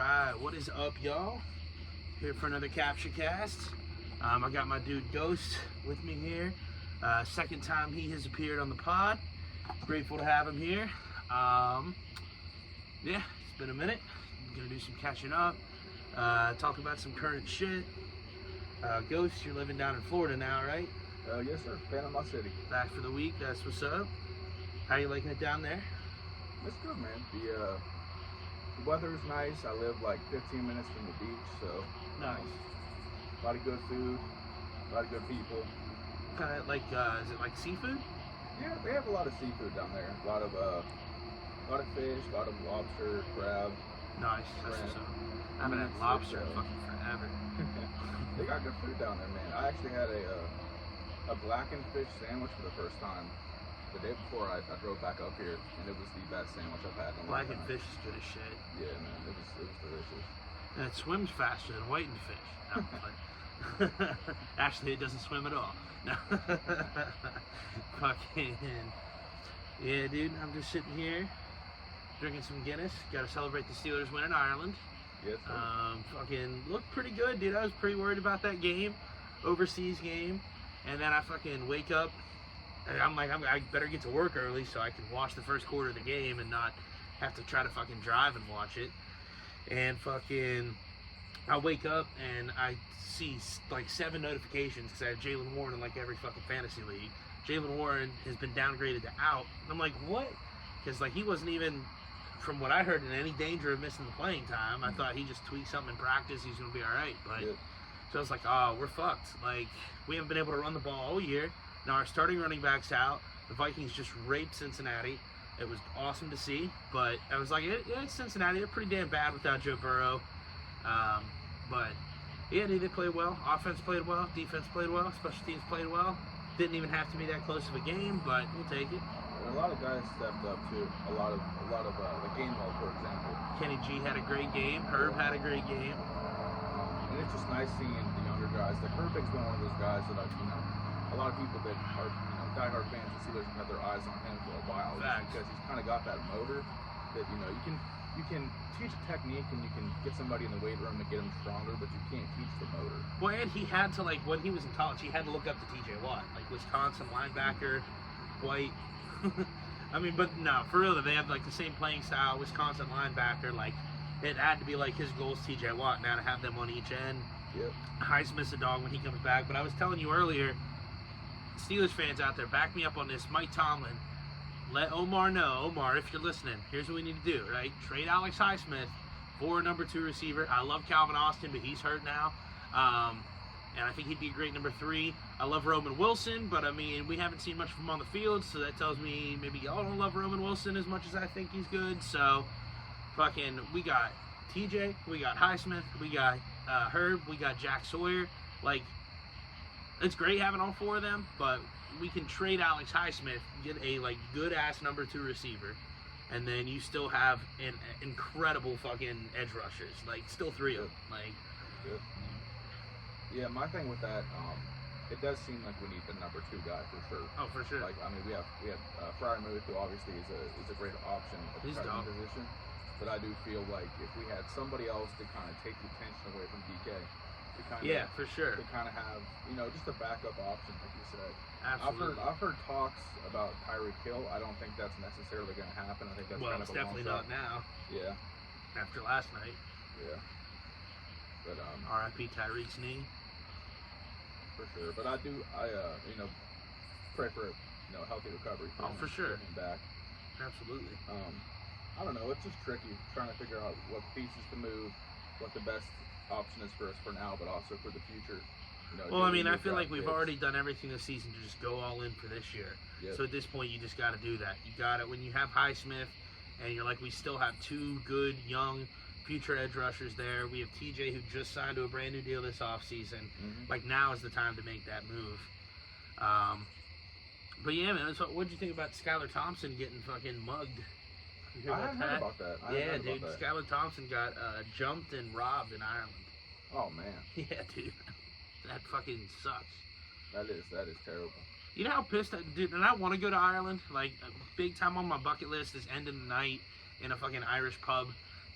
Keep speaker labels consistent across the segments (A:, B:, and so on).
A: Alright, what is up, y'all? Here for another CaptchaCast. I got my dude Ghost with me here. Second time he has appeared on the pod. Grateful to have him here. Yeah, it's been a minute. I'm gonna do some catching up. Talk about some current shit. Ghost, you're living down in Florida now, right?
B: Yes, sir. Panama City.
A: Back for the week, that's what's up. How you liking it down there?
B: It's good, man. The weather is nice. I live like 15 minutes from the beach, so
A: Nice.
B: A lot of good food, a lot of good people.
A: Kind of like, is it like seafood?
B: Yeah, they have a lot of seafood down there. A lot of fish, a lot of lobster, crab.
A: Nice, that's what's up. I haven't had lobster in fucking forever.
B: They got good food down there, man. I actually had a blackened fish sandwich for the first time the day before I drove back up here, and it was the best sandwich I've had in a long time.
A: Blackened fish is good as shit.
B: Yeah, man, it was delicious.
A: And it swims faster than whitened fish. No, but actually, it doesn't swim at all. No. Fucking yeah, dude. I'm just sitting here drinking some Guinness. Got to celebrate the Steelers win in Ireland.
B: Yes, sir.
A: Fucking looked pretty good, dude. I was pretty worried about that game, overseas game, and then I fucking wake up. And I'm like, I better get to work early so I can watch the first quarter of the game and not have to try to fucking drive and watch it. And fucking, I wake up and I see like 7 notifications because I have Jalen Warren in like every fucking fantasy league. Jalen Warren has been downgraded to out. I'm like, what? Because like he wasn't even, from what I heard, in any danger of missing the playing time. I thought he just tweaked something in practice. He's gonna be all right. But so I was like, oh, we're fucked. Like we haven't been able to run the ball all year. Now our starting running back's out. The Vikings just raped Cincinnati. It was awesome to see, but I was like, yeah, it's Cincinnati. They're pretty damn bad without Joe Burrow. But yeah, they played well. Offense played well. Defense played well. Special teams played well. Didn't even have to be that close of a game, but we'll take it.
B: And a lot of guys stepped up too. A lot of the game mode, for example.
A: Kenny G had a great game. Herb had a great game.
B: And it's just nice seeing the younger guys. Like Herbig's been one of those guys that a lot of people that are diehard fans of Steelers have had their eyes on him for a while. Because he's kind of got that motor that you can teach a technique and you can get somebody in the weight room and get them stronger, but you can't teach the motor.
A: Well, and he had to, like, when he was in college, he had to look up to TJ Watt, like Wisconsin linebacker, white. I mean, but no, for real, they have like the same playing style, Wisconsin linebacker. Like it had to be like his goal is TJ Watt now to have them on each end.
B: Yep.
A: Highsmith's a dog when he comes back. But I was telling you earlier, Steelers fans out there, back me up on this. Mike Tomlin, let Omar know. Omar, if you're listening, here's what we need to do, right? Trade Alex Highsmith for a number 2 receiver. I love Calvin Austin, but he's hurt now. And I think he'd be a great number 3. I love Roman Wilson, but I mean, we haven't seen much of him on the field, so that tells me maybe y'all don't love Roman Wilson as much as I think he's good. So, fucking, we got TJ, we got Highsmith, we got Herb, we got Jack Sawyer. Like, it's great having all 4 of them, but we can trade Alex Highsmith, get a like good ass number 2 receiver, and then you still have an incredible fucking edge rushers. Like, still 3 of them. Like,
B: yeah, my thing with that, it does seem like we need the number 2 guy for sure.
A: Oh, for sure.
B: Like, I mean, we have Freiermuth, who obviously is a great option at the tight position. But I do feel like if we had somebody else to kind of take the attention away from DK,
A: for sure.
B: To kind of have, just a backup option, like you said.
A: Absolutely.
B: I've heard talks about Tyreek Hill. I don't think that's necessarily going to happen. I think that's kind of a
A: definitely not now.
B: Yeah.
A: After last night.
B: Yeah. But
A: R.I.P. Tyreek's knee.
B: For sure. But I pray for a healthy recovery.
A: For sure.
B: Him back.
A: Absolutely.
B: I don't know. It's just tricky trying to figure out what pieces to move, what the best option is for us for now, but also for the future.
A: Well, I mean, I feel like we've already done everything this season to just go all in for this year.
B: Yep.
A: So at this point, you just got to do that. You got it when you have Highsmith, and you're like, we still have 2 good, young, future edge rushers there. We have TJ, who just signed to a brand new deal this offseason.
B: Mm-hmm.
A: Like, now is the time to make that move. But yeah, man, so what did you think about Skylar Thompson getting fucking mugged?
B: I haven't heard about that.
A: Yeah, dude, Skylar Thompson got jumped and robbed in Ireland.
B: Oh, man.
A: Yeah, dude. That fucking sucks.
B: That is terrible.
A: You know how pissed dude, and I want to go to Ireland. Like, big time on my bucket list is ending the night in a fucking Irish pub.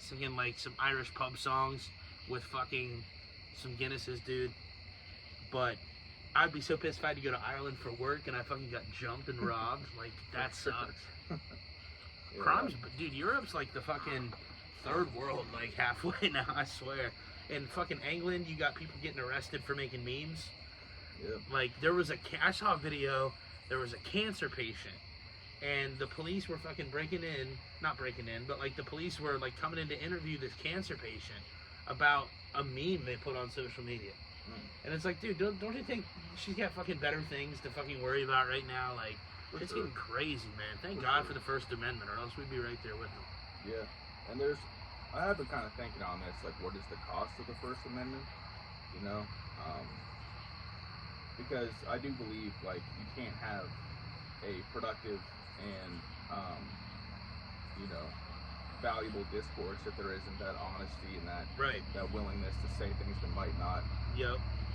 A: singing like some Irish pub songs with fucking some Guinnesses, dude. But I'd be so pissed if I had to go to Ireland for work and I fucking got jumped and robbed. Like, that sucks.
B: Yeah.
A: Crimes, dude, Europe's like the fucking third world, like halfway now, I swear. In fucking England, you got people getting arrested for making memes.
B: Yeah.
A: Like, I saw a video, there was a cancer patient, and the police were fucking not breaking in, but like the police were like coming in to interview this cancer patient about a meme they put on social media. And it's like, dude, don't you think she's got fucking better things to fucking worry about right now? Like, it's getting crazy, man. Thank God for the First Amendment, or else we'd be right there with them.
B: Yeah, and I have been kind of thinking on this, like, what is the cost of the First Amendment? You know, because I do believe, like, you can't have a productive and, you know, valuable discourse if there isn't that honesty and that willingness to say things that might not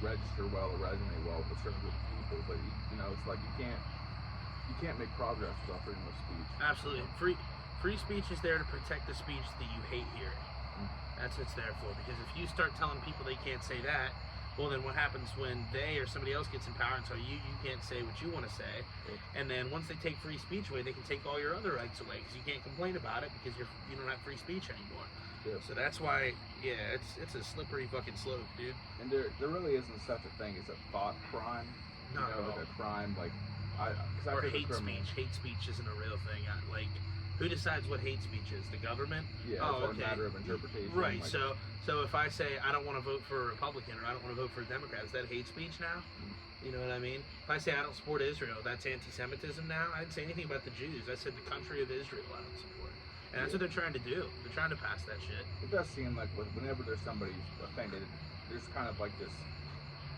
B: register well or resonate well with certain group of people. But you know, it's like you can't make progress without freedom of speech.
A: Absolutely, free speech is there to protect the speech that you hate hearing. That's what it's there for. Because if you start telling people they can't say that, well, then what happens when they or somebody else gets in power and tell you can't say what you want to say? And then once they take free speech away, they can take all your other rights away because you can't complain about it because you don't have free speech anymore.
B: Yeah.
A: So that's why, it's a slippery fucking slope, dude.
B: And there really isn't such a thing as a thought crime.
A: Not at all.
B: Like a crime, like
A: or hate speech. Hate speech isn't a real thing. Who decides what hate speech is? The government?
B: Yeah, it's a matter of interpretation.
A: Right.
B: Like,
A: so if I say I don't want to vote for a Republican or I don't want to vote for a Democrat, is that hate speech now? You know what I mean? If I say I don't support Israel, that's anti-Semitism now? I didn't say anything about the Jews. I said the country of Israel I don't support. And that's what they're trying to do. They're trying to pass that shit.
B: It does seem like whenever there's somebody offended, there's kind of like this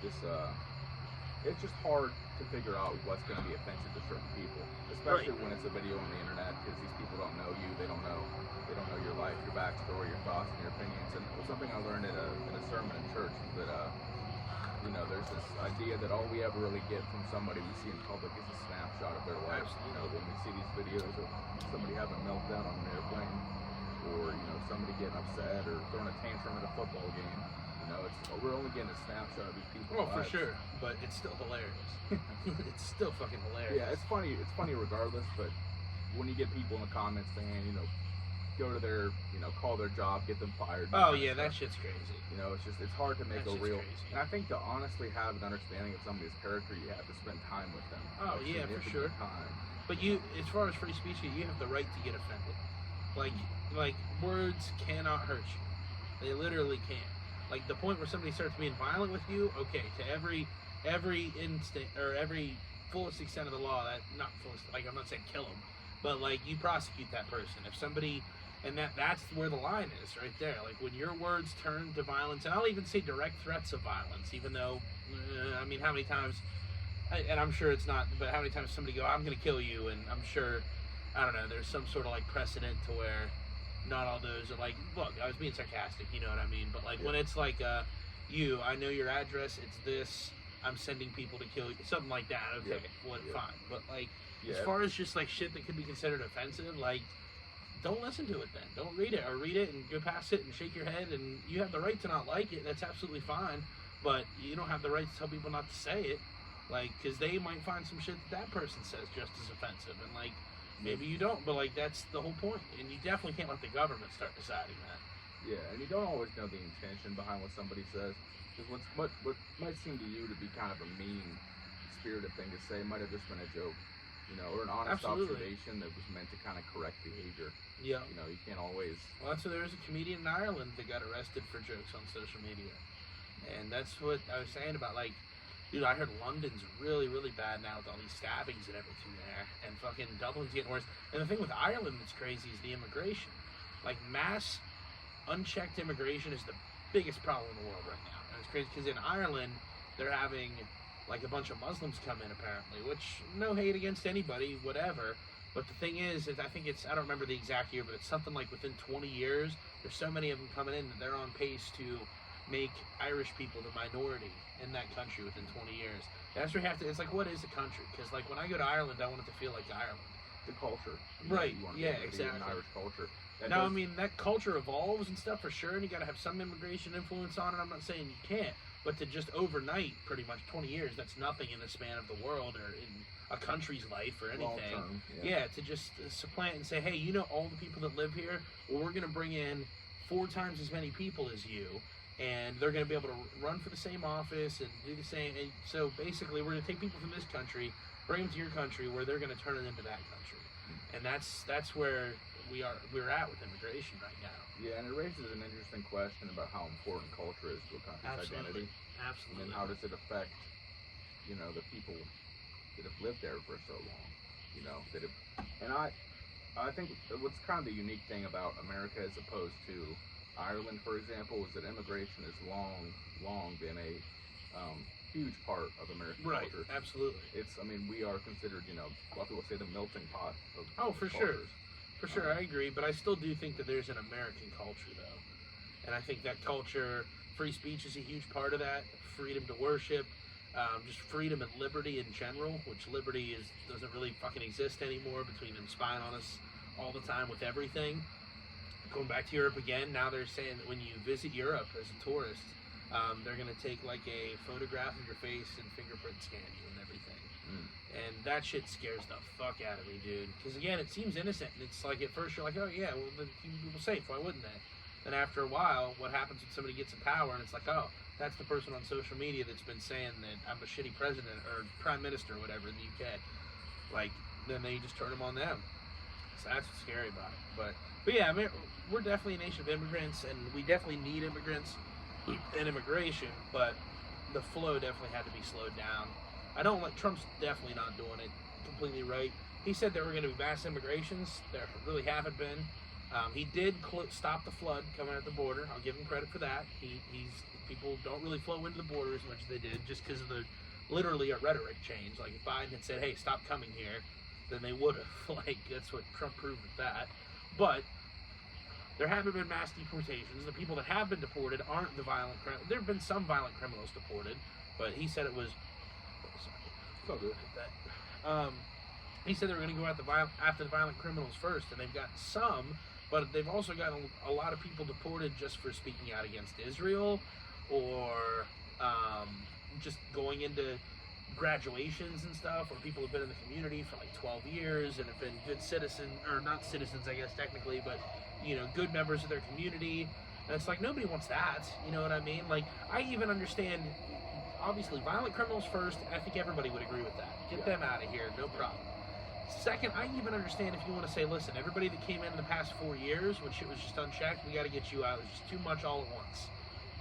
B: it's just hard to figure out what's going to be offensive to certain people, especially when it's a video on the internet, because these people don't know you, they don't know your life, your backstory, your thoughts, and your opinions. And something I learned in a sermon in church is that you know, there's this idea that all we ever really get from somebody we see in public is a snapshot of their life. You know, when we see these videos of somebody having a meltdown on an airplane, or you know, somebody getting upset or throwing a tantrum at a football game. You know, we're only getting a snapshot of these people.
A: Oh, for sure, but it's still hilarious. It's still fucking hilarious.
B: Yeah, it's funny. It's funny regardless. But when you get people in the comments saying, you know, go to their, you know, call their job, get them fired.
A: Oh yeah, that shit's crazy.
B: You know, it's hard to make a real.
A: Crazy.
B: And I think to honestly have an understanding of somebody's character, you have to spend time with them.
A: Oh yeah, for sure.
B: Time.
A: But as far as free speech, you have the right to get offended. Like words cannot hurt you. They literally can't. Like the point where somebody starts being violent with you, okay, to every instant or every fullest extent of the law, that not fullest, like I'm not saying kill them, but like you prosecute that person. If somebody, and that's where the line is right there. Like when your words turn to violence, and I'll even say direct threats of violence, even though, I mean, how many times, and I'm sure it's not, but how many times somebody go, I'm going to kill you, and I'm sure, I don't know, there's some sort of like precedent to where not all those are like, look, I was being sarcastic, you know what I mean? But like when it's like, I know your address, it's this, I'm sending people to kill you, something like that, okay, fine. But like, as far as just like shit that could be considered offensive, like, don't listen to it then. Don't read it, or read it and go past it and shake your head, and you have the right to not like it, that's absolutely fine, but you don't have the right to tell people not to say it, like, because they might find some shit that person says just as offensive, and like, maybe you don't, but like that's the whole point, and you definitely can't let the government start deciding that.
B: Yeah, and you don't always know the intention behind what somebody says, because what might seem to you to be kind of a mean-spirited thing to say might have just been a joke, you know, or an honest observation that was meant to kind of correct behavior.
A: Yeah.
B: You know, you can't always.
A: Well, that's why there was a comedian in Ireland that got arrested for jokes on social media, and that's what I was saying about like. Dude, I heard London's really, really bad now with all these stabbings and everything there. And fucking Dublin's getting worse. And the thing with Ireland that's crazy is the immigration. Like, mass, unchecked immigration is the biggest problem in the world right now. And it's crazy because in Ireland, they're having, like, a bunch of Muslims come in, apparently. Which, no hate against anybody, whatever. But the thing is I think it's, I don't remember the exact year, but it's something like within 20 years, there's so many of them coming in that they're on pace to make Irish people the minority in that country within 20 years. That's where you have to, it's like, what is a country? Because like when I go to Ireland, I want it to feel like Ireland.
B: the culture.
A: Right.
B: You want
A: Yeah.
B: to
A: Exactly.
B: An Irish culture.
A: Now, I mean, that culture evolves and stuff for sure, and you got to have some immigration influence on it. I'm not saying you can't, but to just overnight, pretty much 20 years, that's nothing in the span of the world or in a country's life or anything.
B: Long-term,
A: yeah, to just supplant and say, hey, you know, all the people that live here, well, we're going to bring in 4 times as many people as you, and they're going to be able to run for the same office and do the same. And so basically, we're going to take people from this country, bring them to your country, where they're going to turn it into that country, and that's where we're at with immigration right now.
B: Yeah, and it raises an interesting question about how important culture is to a country's identity.
A: Absolutely.
B: And how does it affect, you know, the people that have lived there for so long, you know, and I think what's kind of the unique thing about America as opposed to Ireland, for example, is that immigration has long been a huge part of American culture.
A: Right, absolutely.
B: I mean, we are considered, you know, a lot of people say the melting pot of
A: for
B: cultures.
A: sure. For sure, I agree, but I still do think that there's an American culture, though. And I think that culture, free speech is a huge part of that, freedom to worship, just freedom and liberty in general, which liberty doesn't really fucking exist anymore between them spying on us all the time with everything. Going back to Europe again, now they're saying that when you visit Europe as a tourist, they're going to take like a photograph of your face and fingerprint scan you and everything. And that shit scares the fuck out of me, dude. Because again, it seems innocent. It's like at first you're like, oh yeah, well then keep people safe. Why wouldn't they? Then after a while, what happens when somebody gets in power and it's like, oh, that's the person on social media that's been saying that I'm a shitty president or prime minister or whatever in the UK. Like, then they just turn them on them. So that's what's scary about it. But yeah, I mean, we're definitely a nation of immigrants, and we definitely need immigrants and immigration. But the flow definitely had to be slowed down. Trump's definitely not doing it completely right. He said there were going to be mass immigrations. There really haven't been. He did stop the flood coming at the border. I'll give him credit for that. People don't really flow into the border as much as they did just because of literally a rhetoric change. Like if Biden had said, hey, stop coming here, then they would have. Like that's what Trump proved with that. But there haven't been mass deportations. The people that have been deported aren't the violent criminals. There have been some violent criminals deported, but he said it was.
B: So good.
A: He said they were going to go after the violent criminals first, and they've got some, but they've also got a lot of people deported just for speaking out against Israel, or just going into graduations and stuff, or people have been in the community for like 12 years and have been good citizens, or not citizens, I guess technically, but you know, good members of their community. And it's like nobody wants that. You know what I mean? Like I even understand. Obviously, violent criminals first, I think everybody would agree with that. Get them out of here, no problem. Second, I even understand if you want to say, listen, everybody that came in the past 4 years, when shit was just unchecked, we got to get you out. It was just too much all at once.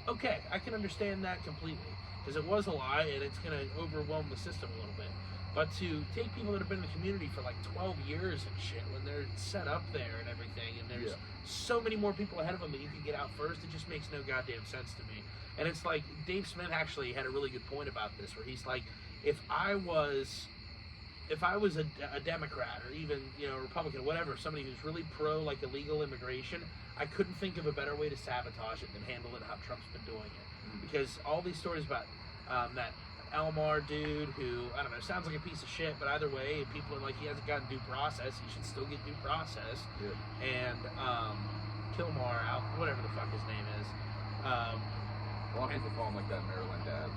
A: Okay, I can understand that completely, because it was a lie, and it's going to overwhelm the system a little bit. But to take people that have been in the community for like 12 years and shit, when they're set up there and everything, and there's so many more people ahead of them that you can get out first, it just makes no goddamn sense to me. And it's like, Dave Smith actually had a really good point about this, where he's like, if I was a Democrat or even, you know, Republican, whatever, somebody who's really pro like illegal immigration, I couldn't think of a better way to sabotage it than handle it how Trump's been doing it. Because all these stories about that Elmar dude who, I don't know, sounds like a piece of shit, but either way, people are like, he hasn't gotten due process, he should still get due process. And Kilmar, whatever the fuck his name is.
B: A lot of people call him like that Maryland dad.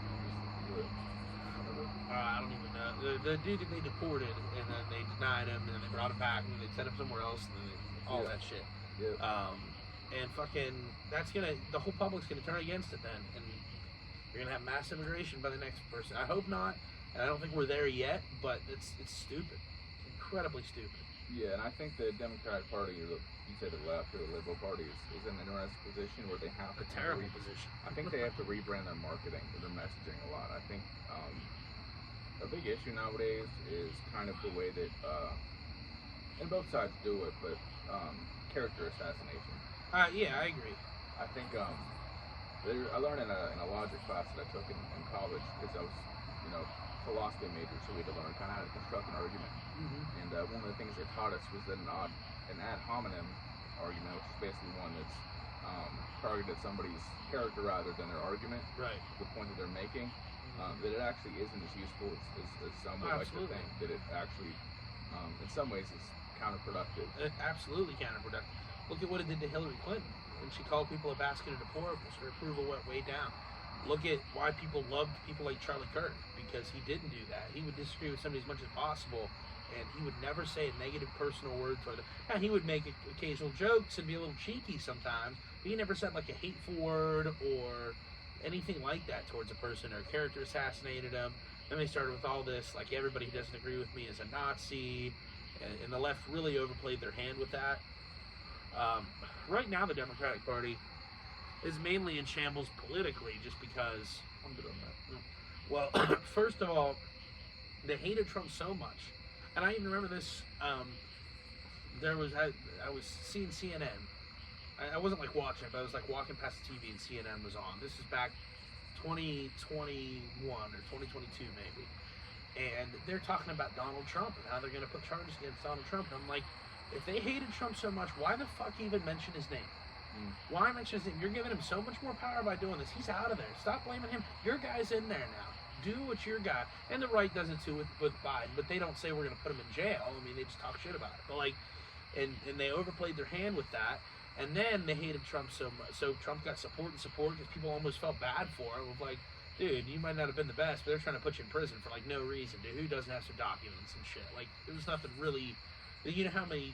A: I don't even know. The dude that they deported, and then they denied him, and then they brought him back, and then they sent him somewhere else, and then all that shit. And fucking, the whole public's gonna turn against it then, and you're gonna have mass immigration by the next person. I hope not, and I don't think we're there yet, but it's stupid. Incredibly stupid.
B: Yeah, and I think the Democratic Party, or you say the left or the Liberal Party, is in an interesting position where they have
A: a terrible position.
B: I think they have to rebrand their marketing or their messaging a lot. I think a big issue nowadays is kind of the way that, and both sides do it, but character assassination.
A: Yeah, I agree.
B: I think I learned in a logic class that I took in college, because I was, you know, philosophy major, so we had to learn kind of how to construct an argument. And one of the things they taught us was that an ad hominem argument, which is basically one that's targeted at somebody's character rather than their argument, the point that they're making, that it actually isn't as useful as some would like to think. That it actually in some ways is counterproductive.
A: Absolutely counterproductive. Look at what it did to Hillary Clinton when she called people a basket of deplorables. Her approval went way down. Look at why people loved people like Charlie Kirk, because he didn't do that. He would disagree with somebody as much as possible, and he would never say a negative personal word toward them. And he would make occasional jokes and be a little cheeky sometimes, but he never said like a hateful word or anything like that towards a person, or a character assassinated him. Then they started with all this, like, everybody who doesn't agree with me is a Nazi, and the left really overplayed their hand with that. Right now, the Democratic Party is mainly in shambles politically, just because.
B: I'm good on that.
A: Well, first of all, they hated Trump so much, and I even remember this. I was seeing CNN. I wasn't like watching it, but I was like walking past the TV and CNN was on. This is back 2021 or 2022 maybe, and they're talking about Donald Trump and how they're going to put charges against Donald Trump. And I'm like, if they hated Trump so much, why the fuck even mention his name? Why mention his name? You're giving him so much more power by doing this. He's out of there. Stop blaming him. Your guy's in there now. Do what your guy. And the right does it too with Biden, but they don't say we're going to put him in jail. I mean, they just talk shit about it. But like, and they overplayed their hand with that. And then they hated Trump so much. So Trump got support because people almost felt bad for him. It was like, dude, you might not have been the best, but they're trying to put you in prison for like no reason, dude. Who doesn't have some documents and shit? Like, there was nothing really. You know how many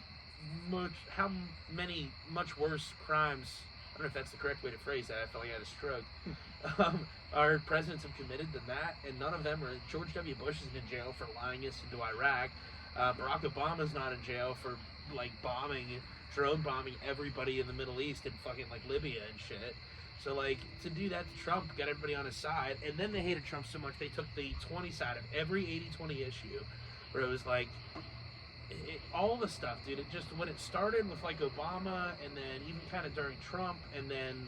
A: much worse crimes, I don't know if that's the correct way to phrase that, I felt like I had a stroke, our presidents have committed than that, and none of them are. George W. Bush isn't in jail for lying us into Iraq. Barack Obama's not in jail for like drone bombing everybody in the Middle East and fucking like Libya and shit. So like, to do that to Trump, got everybody on his side, and then they hated Trump so much they took the 20 side of every 80-20 issue, where it was like, all the stuff, dude. It just, when it started with like Obama, and then even kind of during Trump, and then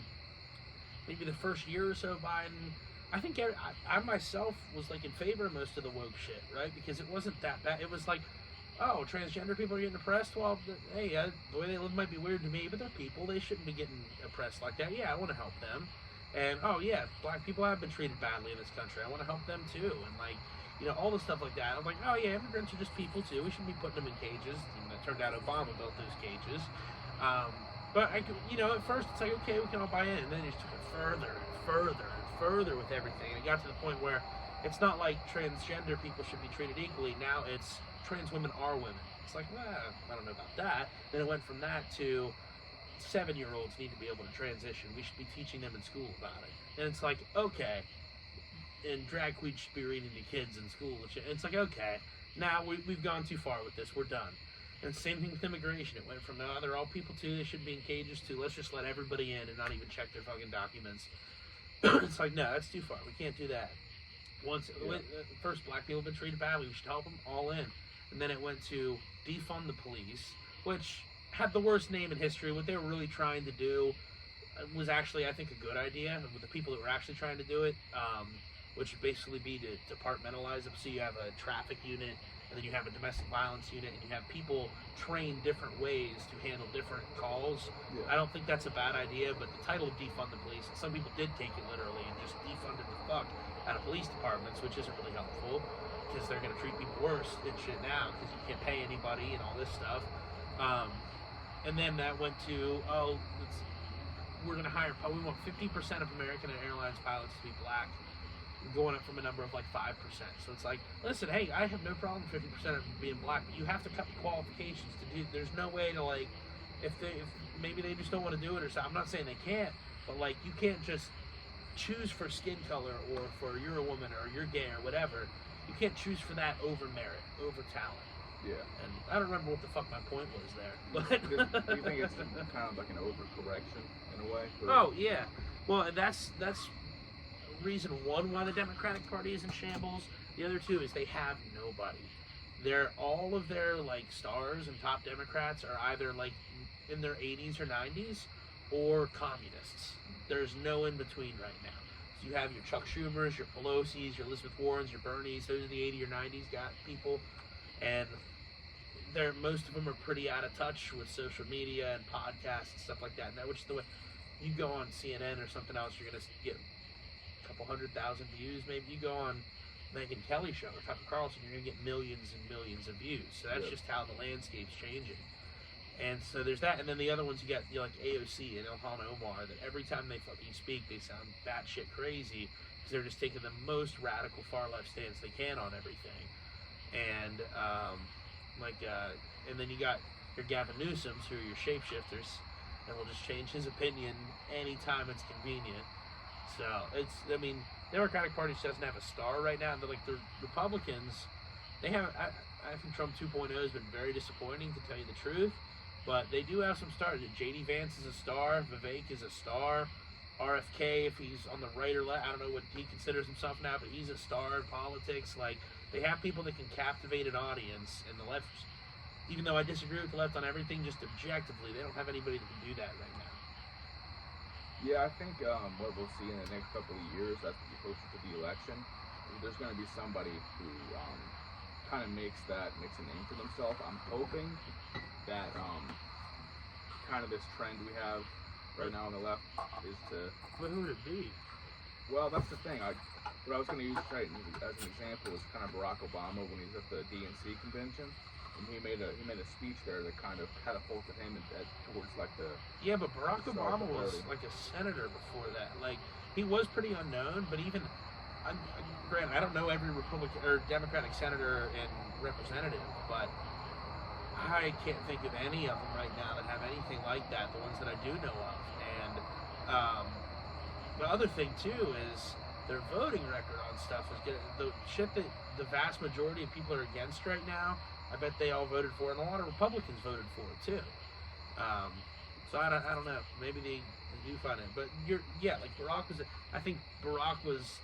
A: maybe the first year or so of Biden, I think I myself was like in favor of most of the woke shit, right? Because it wasn't that bad. It was like, oh, transgender people are getting oppressed. Well, hey, the way they live might be weird to me, but they're people. They shouldn't be getting oppressed like that. Yeah, I want to help them. And oh yeah, black people have been treated badly in this country. I want to help them too. And like, you know, all the stuff like that. I'm like, oh yeah, immigrants are just people too. We shouldn't be putting them in cages. And it turned out Obama built those cages. But at first it's like, okay, we can all buy in. And then he just took it further and further and further with everything. And it got to the point where it's not like transgender people should be treated equally. Now it's trans women are women. It's like, well, I don't know about that. Then it went from that to 7-year-olds need to be able to transition. We should be teaching them in school about it. And it's like, okay. And drag queens should be reading to kids in school. And shit. And it's like, okay, now we've gone too far with this. We're done. And same thing with immigration. It went from, no, they're all people too. They shouldn't be in cages too. Let's just let everybody in and not even check their fucking documents. It's like, no, that's too far. We can't do that. First, black people have been treated badly. We should help them all in. And then it went to defund the police, which had the worst name in history. What they were really trying to do was actually, I think, a good idea with the people that were actually trying to do it, which would basically be to departmentalize them. So you have a traffic unit, and then you have a domestic violence unit, and you have people trained different ways to handle different calls. Yeah. I don't think that's a bad idea, but the title of defund the police, and some people did take it literally and just defunded the fuck out of police departments, which isn't really helpful, because they're going to treat people worse and shit now, because you can't pay anybody and all this stuff. And then that went to, we're going to hire, we want 50% of American Airlines pilots to be black, going up from a number of like 5%. So it's like, listen, hey, I have no problem 50% of them being black, but you have to cut the qualifications to do. There's no way to like, if maybe they just don't want to do it or something. I'm not saying they can't, but like, you can't just choose for skin color or for you're a woman or you're gay or whatever. You can't choose for that over merit, over talent.
B: Yeah.
A: And I don't remember what the fuck my point was there. But
B: do you think it's kind of like an overcorrection in a way?
A: Oh yeah. Well, that's reason one why the Democratic Party is in shambles. The other two is they have nobody. All of their like stars and top Democrats are either like in their 80s or 90s or communists. There's no in between right now. So you have your Chuck Schumers, your Pelosi's, your Elizabeth Warrens, your Bernies. Those are the 80 or 90s people, and most of them are pretty out of touch with social media and podcasts and stuff like that. And that, which is the way you go on CNN or something else, you're gonna get a couple 100,000 views. Maybe you go on Megyn Kelly show or Tucker Carlson, you're going to get millions and millions of views. So that's just how the landscape's changing. And so there's that, and then the other ones you got, like AOC and Ilhan Omar, that every time they fucking speak, they sound batshit crazy because they're just taking the most radical far left stance they can on everything. And and then you got your Gavin Newsoms, who are your shapeshifters, and will just change his opinion anytime it's convenient. So the Democratic Party doesn't have a star right now. They're like the Republicans. They have. I think Trump 2.0 has been very disappointing, to tell you the truth. But they do have some stars. J.D. Vance is a star. Vivek is a star. RFK, if he's on the right or left, I don't know what he considers himself now, but he's a star in politics. Like, they have people that can captivate an audience, and the left, even though I disagree with the left on everything, just objectively, they don't have anybody that can do that right now.
B: Yeah, I think what we'll see in the next couple of years, as we get closer to the election, there's going to be somebody who kind of makes a name for themselves. I'm hoping that kind of this trend we have right now on the left is to...
A: But who would it be?
B: Well, that's the thing. What I was going to use as an example was kind of Barack Obama when he was at the DNC convention. And he made a speech there that kind of catapulted him towards like the...
A: Yeah, but Barack Obama was like a senator before that. Like, he was pretty unknown, but even... Granted, I don't know every Republican or Democratic senator and representative, but I can't think of any of them right now that have anything like that, the ones that I do know of. And the other thing, too, is their voting record on stuff is good. The shit that the vast majority of people are against right now, I bet they all voted for it, and a lot of Republicans voted for it, too. So I don't know. Maybe they do find it. But, Barack was... I think Barack was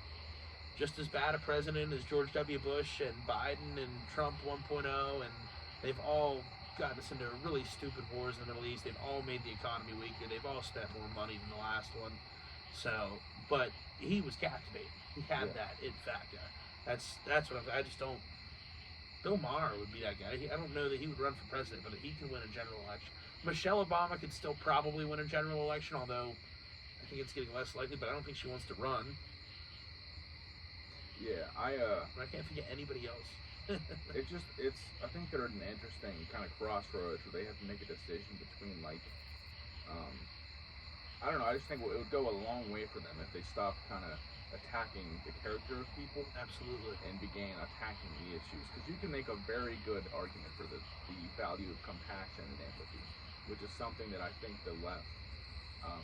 A: just as bad a president as George W. Bush and Biden and Trump 1.0, and they've all gotten us into really stupid wars in the Middle East. They've all made the economy weaker. They've all spent more money than the last one. So, but he was captivating. He had that it factor. That's what I just don't... Bill Maher would be that guy. I don't know that he would run for president, but he can win a general election. Michelle Obama could still probably win a general election, although I think it's getting less likely, but I don't think she wants to run.
B: Yeah,
A: I can't think of anybody else.
B: I think they're at an interesting kind of crossroads where they have to make a decision between, like, I don't know, I just think it would go a long way for them if they stopped kind of attacking the character of people.
A: Absolutely. And
B: began attacking the issues. Because you can make a very good argument for the value of compassion and empathy, which is something that I think the left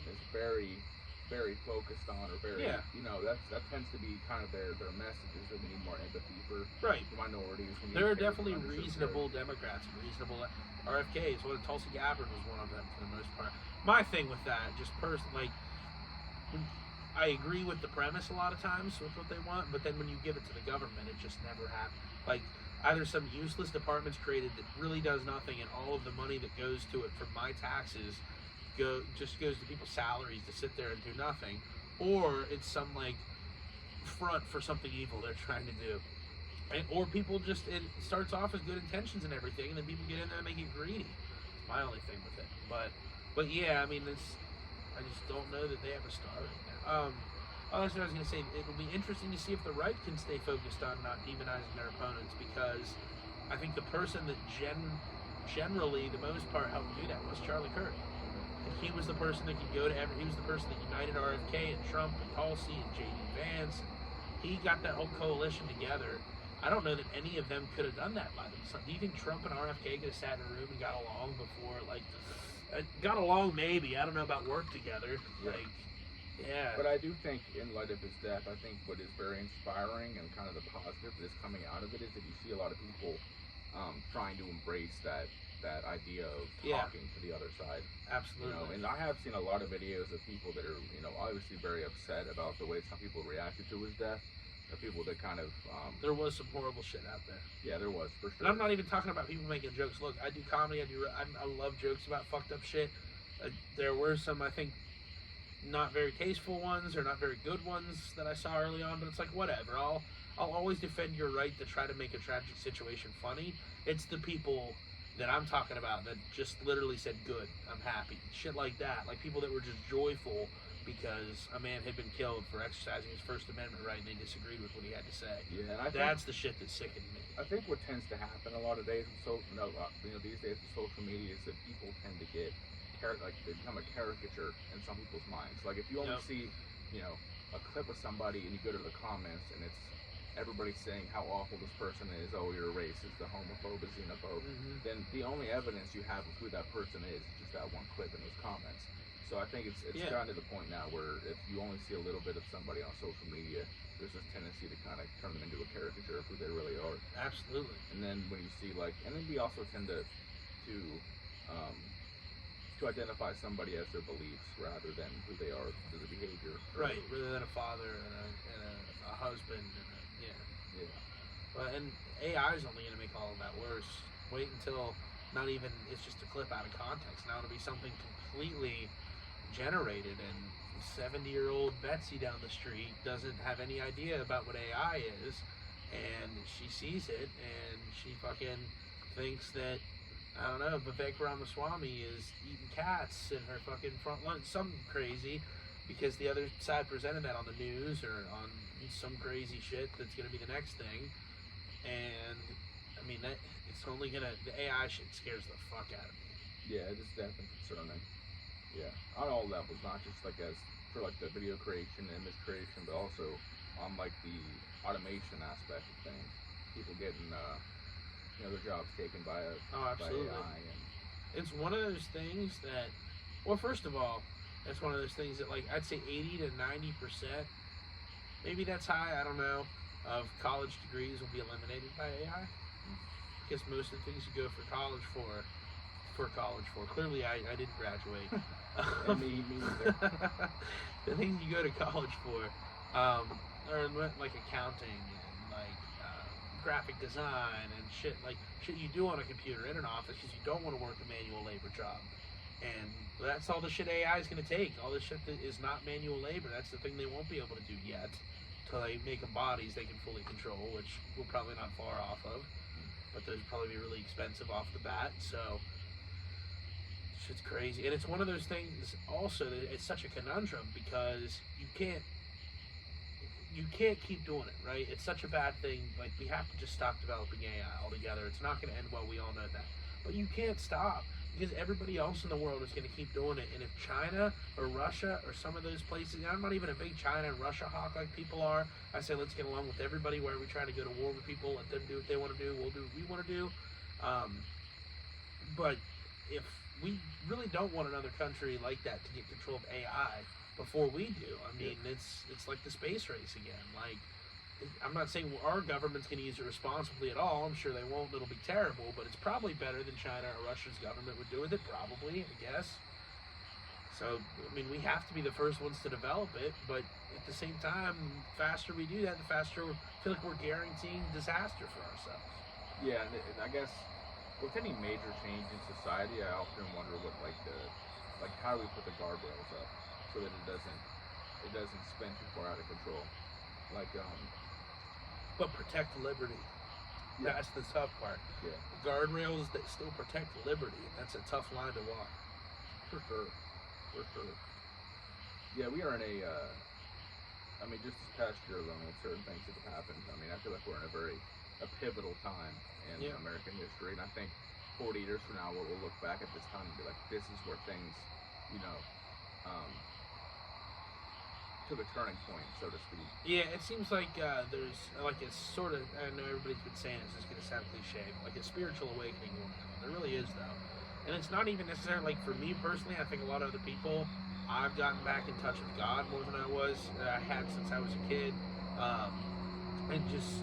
B: is very, very focused on, or very, that tends to be kind of their message, is that we need more empathy for the minorities.
A: There are definitely reasonable Democrats, reasonable RFKs. Tulsi Gabbard was one of them for the most part. My thing with that, just personally, I agree with the premise a lot of times with what they want, but then when you give it to the government, it just never happens. Like, either some useless department's created that really does nothing, and all of the money that goes to it from my taxes just goes to people's salaries to sit there and do nothing, or it's some like front for something evil they're trying to do, or people it starts off as good intentions and everything, and then people get in there and they get greedy. It's my only thing with it, but yeah, I mean, I just don't know that they have a star right now. That's what I was going to say. It'll be interesting to see if the right can stay focused on not demonizing their opponents, because I think the person that generally the most part helped do that was Charlie Kirk. And he was the person that could go to he was the person that united RFK and Trump and Tulsi and J.D. Vance. He got that whole coalition together. I don't know that any of them could have done that by themselves. Do you think Trump and RFK could have sat in a room and got along before? Like, got along maybe. I don't know about work together. Like, yeah.
B: But I do think, in light of his death, I think what is very inspiring and kind of the positive that is coming out of it is that you see a lot of people trying to embrace that idea of talking to the other side.
A: Absolutely.
B: And I have seen a lot of videos of people that are, obviously very upset about the way some people reacted to his death. The people that kind of...
A: there was some horrible shit out there.
B: Yeah, there was, for sure.
A: And I'm not even talking about people making jokes. Look, I do comedy. I love jokes about fucked up shit. There were some, I think, not very tasteful ones or not very good ones that I saw early on, but it's like, whatever. I'll always defend your right to try to make a tragic situation funny. It's the people that I'm talking about that just literally said, good, I'm happy. Shit like that. Like people that were just joyful because a man had been killed for exercising his First Amendment right, and they disagreed with what he had to say.
B: Yeah, and
A: that's the shit that sickened me.
B: I think what tends to happen a lot of days with these days with social media is that people tend to get they become a caricature in some people's minds. Like if you only see, a clip of somebody and you go to the comments and it's everybody saying how awful this person is, oh, you're a racist, a homophobe, a xenophobe, then the only evidence you have of who that person is just that one clip in those comments. So I think it's gotten to the point now where if you only see a little bit of somebody on social media, there's this tendency to kind of turn them into a caricature of who they really are.
A: Absolutely.
B: And then when you see and then we also tend to identify somebody as their beliefs rather than who they are through the behavior.
A: Right, rather than a father and a husband and and AI is only going to make all of that worse. Wait until it's just a clip out of context. Now it'll be something completely generated, and 70-year-old Betsy down the street doesn't have any idea about what AI is, and she sees it and she fucking thinks that, I don't know, Vivek Ramaswamy is eating cats in her fucking front lawn, something crazy, because the other side presented that on the news or on some crazy shit that's gonna be the next thing. And I mean, the AI shit scares the fuck out of me.
B: Yeah, it is definitely concerning. Yeah, on all levels, not just for the video creation, image creation, but also on the automation aspect of things. People getting their jobs taken by
A: absolutely.
B: by AI. And
A: it's one of those things that, well, first of all, it's one of those things that I'd say 80 to 90%, maybe that's high, I don't know, of college degrees will be eliminated by AI. Because most of the things you go for college for. Clearly, I didn't graduate.
B: me neither.
A: The things you go to college for are accounting and graphic design and shit you do on a computer in an office because you don't want to work a manual labor job. And that's all the shit AI is going to take. All the shit that is not manual labor. That's the thing they won't be able to do yet. Till they make them bodies they can fully control, which we're probably not far off of. But those would probably be really expensive off the bat. So shit's crazy. And it's one of those things also that it's such a conundrum because you can't keep doing it, right? It's such a bad thing. We have to just stop developing AI altogether. It's not going to end well. We all know that. But you can't stop because everybody else in the world is going to keep doing it. And if China or Russia or some of those places, I'm not even a big China and Russia hawk like people are. I say let's get along with everybody. Where we try to go to war with people, let them do what they want to do. We'll do what we want to do. But if we really don't want another country like that to get control of AI before we do, I mean, it's like the space race again. I'm not saying our government's going to use it responsibly at all. I'm sure they won't. It'll be terrible, but it's probably better than China or Russia's government would do with it, probably, I guess. So, I mean, we have to be the first ones to develop it, but at the same time, the faster we do that, the faster I feel like we're guaranteeing disaster for ourselves.
B: Yeah, and I guess with any major change in society, I often wonder what how do we put the guardrails up so that it doesn't spin too far out of control.
A: But protect liberty.
B: Yeah.
A: That's the tough part.
B: Yeah.
A: Guardrails that still protect liberty. That's a tough line to walk.
B: For sure. Yeah, we are in just this past year alone with certain things that have happened. I mean, I feel like we're in a pivotal time in American history, and I think 40 years from now we'll look back at this time and be like, this is where things, took a turning point, so to speak.
A: Yeah, it seems like there's a sort of, I know everybody's been saying this is going to sound cliche, but a spiritual awakening going on. There really is, though. And it's not even necessarily, for me personally, I think a lot of other people, I've gotten back in touch with God more than I had since I was a kid. And just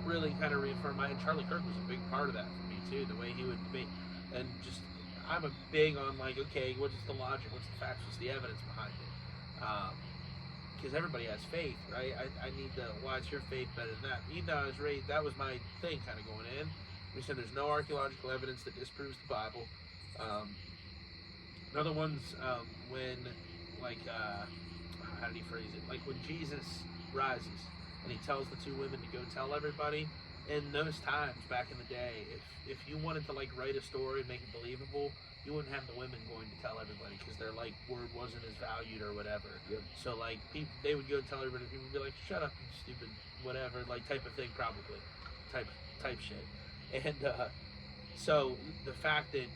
A: really kind of reaffirmed and Charlie Kirk was a big part of that for me, too, the way he would be. And just, I'm a big on, okay, what's the logic, what's the facts, what's the evidence behind it? Because everybody has faith, right? I need why is your faith better than that? Even though I was raised, that was my thing kind of going in. We said there's no archaeological evidence that disproves the Bible. Another one's when, how did he phrase it? When Jesus rises and he tells the two women to go tell everybody, in those times back in the day, if you wanted to like write a story and make it believable, you wouldn't have the women going to tell everybody because their like word wasn't as valued or whatever.
B: Yep.
A: So like they would go tell everybody, people would be like, "Shut up, you stupid whatever," like type of thing, probably type shit. And so the fact that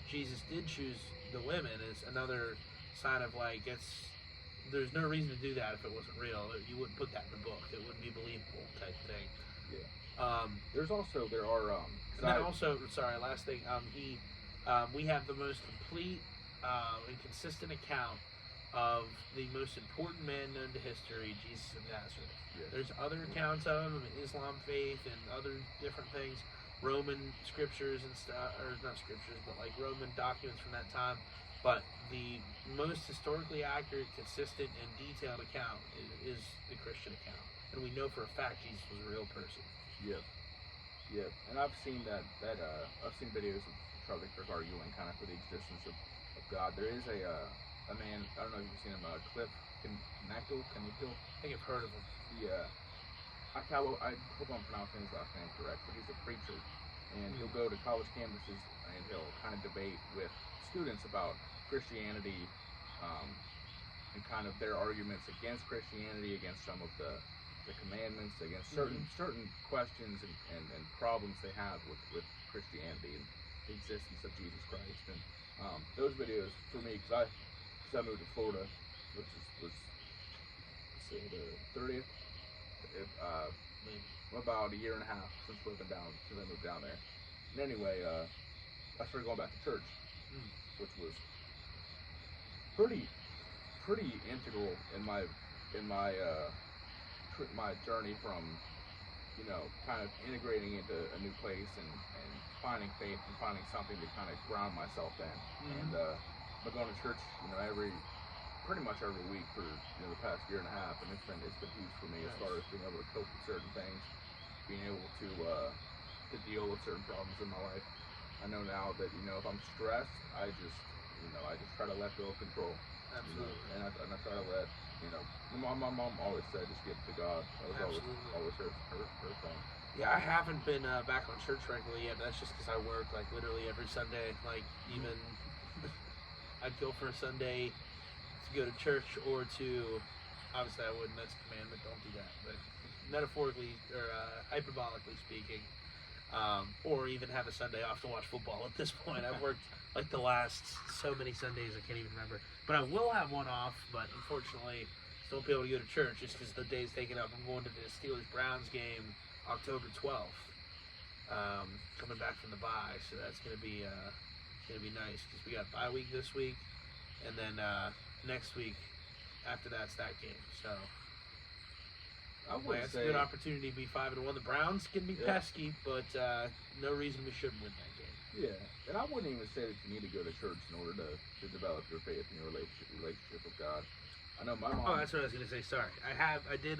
A: Jesus did choose the women is another sign of like there's no reason to do that if it wasn't real. You wouldn't put that in the book. It wouldn't be believable type thing.
B: Yeah. There are
A: and then also, sorry, last thing. We have the most complete and consistent account of the most important man known to history, Jesus of Nazareth.
B: Yeah.
A: There's other accounts of him, Islam faith and other different things, Roman scriptures and stuff, or not scriptures, but like Roman documents from that time. But the most historically accurate, consistent, and detailed account is the Christian account. And we know for a fact Jesus was a real person.
B: Yeah. Yeah. And I've seen I've seen videos of Charlie Kirk arguing kind of for the existence of God. There is a man, I don't know if you've seen him, Cliff Cannickle?
A: I think I've heard of him.
B: Yeah. I hope I'm pronouncing his last name correct, but he's a preacher. And he'll go to college campuses and he'll kind of debate with students about Christianity and kind of their arguments against Christianity, against some of the commandments, against certain questions and problems they have with Christianity and the existence of Jesus Christ. And those videos for me, because I moved to Florida, which was say the 30th, about a year and a half since I moved down there. And anyway, I started going back to church, which was pretty integral in my journey from, kind of integrating into a new place and finding faith and finding something to kind of ground myself in. And I've been going to church, pretty much every week for the past year and a half, and it's been huge for me as far as being able to cope with certain things, being able to deal with certain problems in my life. I know now that if I'm stressed, I just try to let go of control.
A: Absolutely.
B: And I try to let my mom always said just give it to God. That was always her thing.
A: Yeah, I haven't been back on church regularly yet, but that's just because I work like literally every Sunday. Like even I'd go for a Sunday to go to church or to, obviously I wouldn't, that's a commandment, don't do that, but metaphorically or hyperbolically speaking, or even have a Sunday off to watch football at this point. I've worked like the last so many Sundays I can't even remember, but I will have one off, but unfortunately still won't be able to go to church just because the day's taken up. I'm going to the Steelers-Browns game October 12th, coming back from the bye, so that's gonna be nice because we got bye week this week, and then next week after that's that game. So it's a good opportunity to be 5-1. The Browns can be pesky, but no reason we shouldn't win that game.
B: Yeah, and I wouldn't even say that you need to go to church in order to develop your faith and your relationship with God. I know my mom.
A: Oh, that's what I was gonna say. Sorry, I have been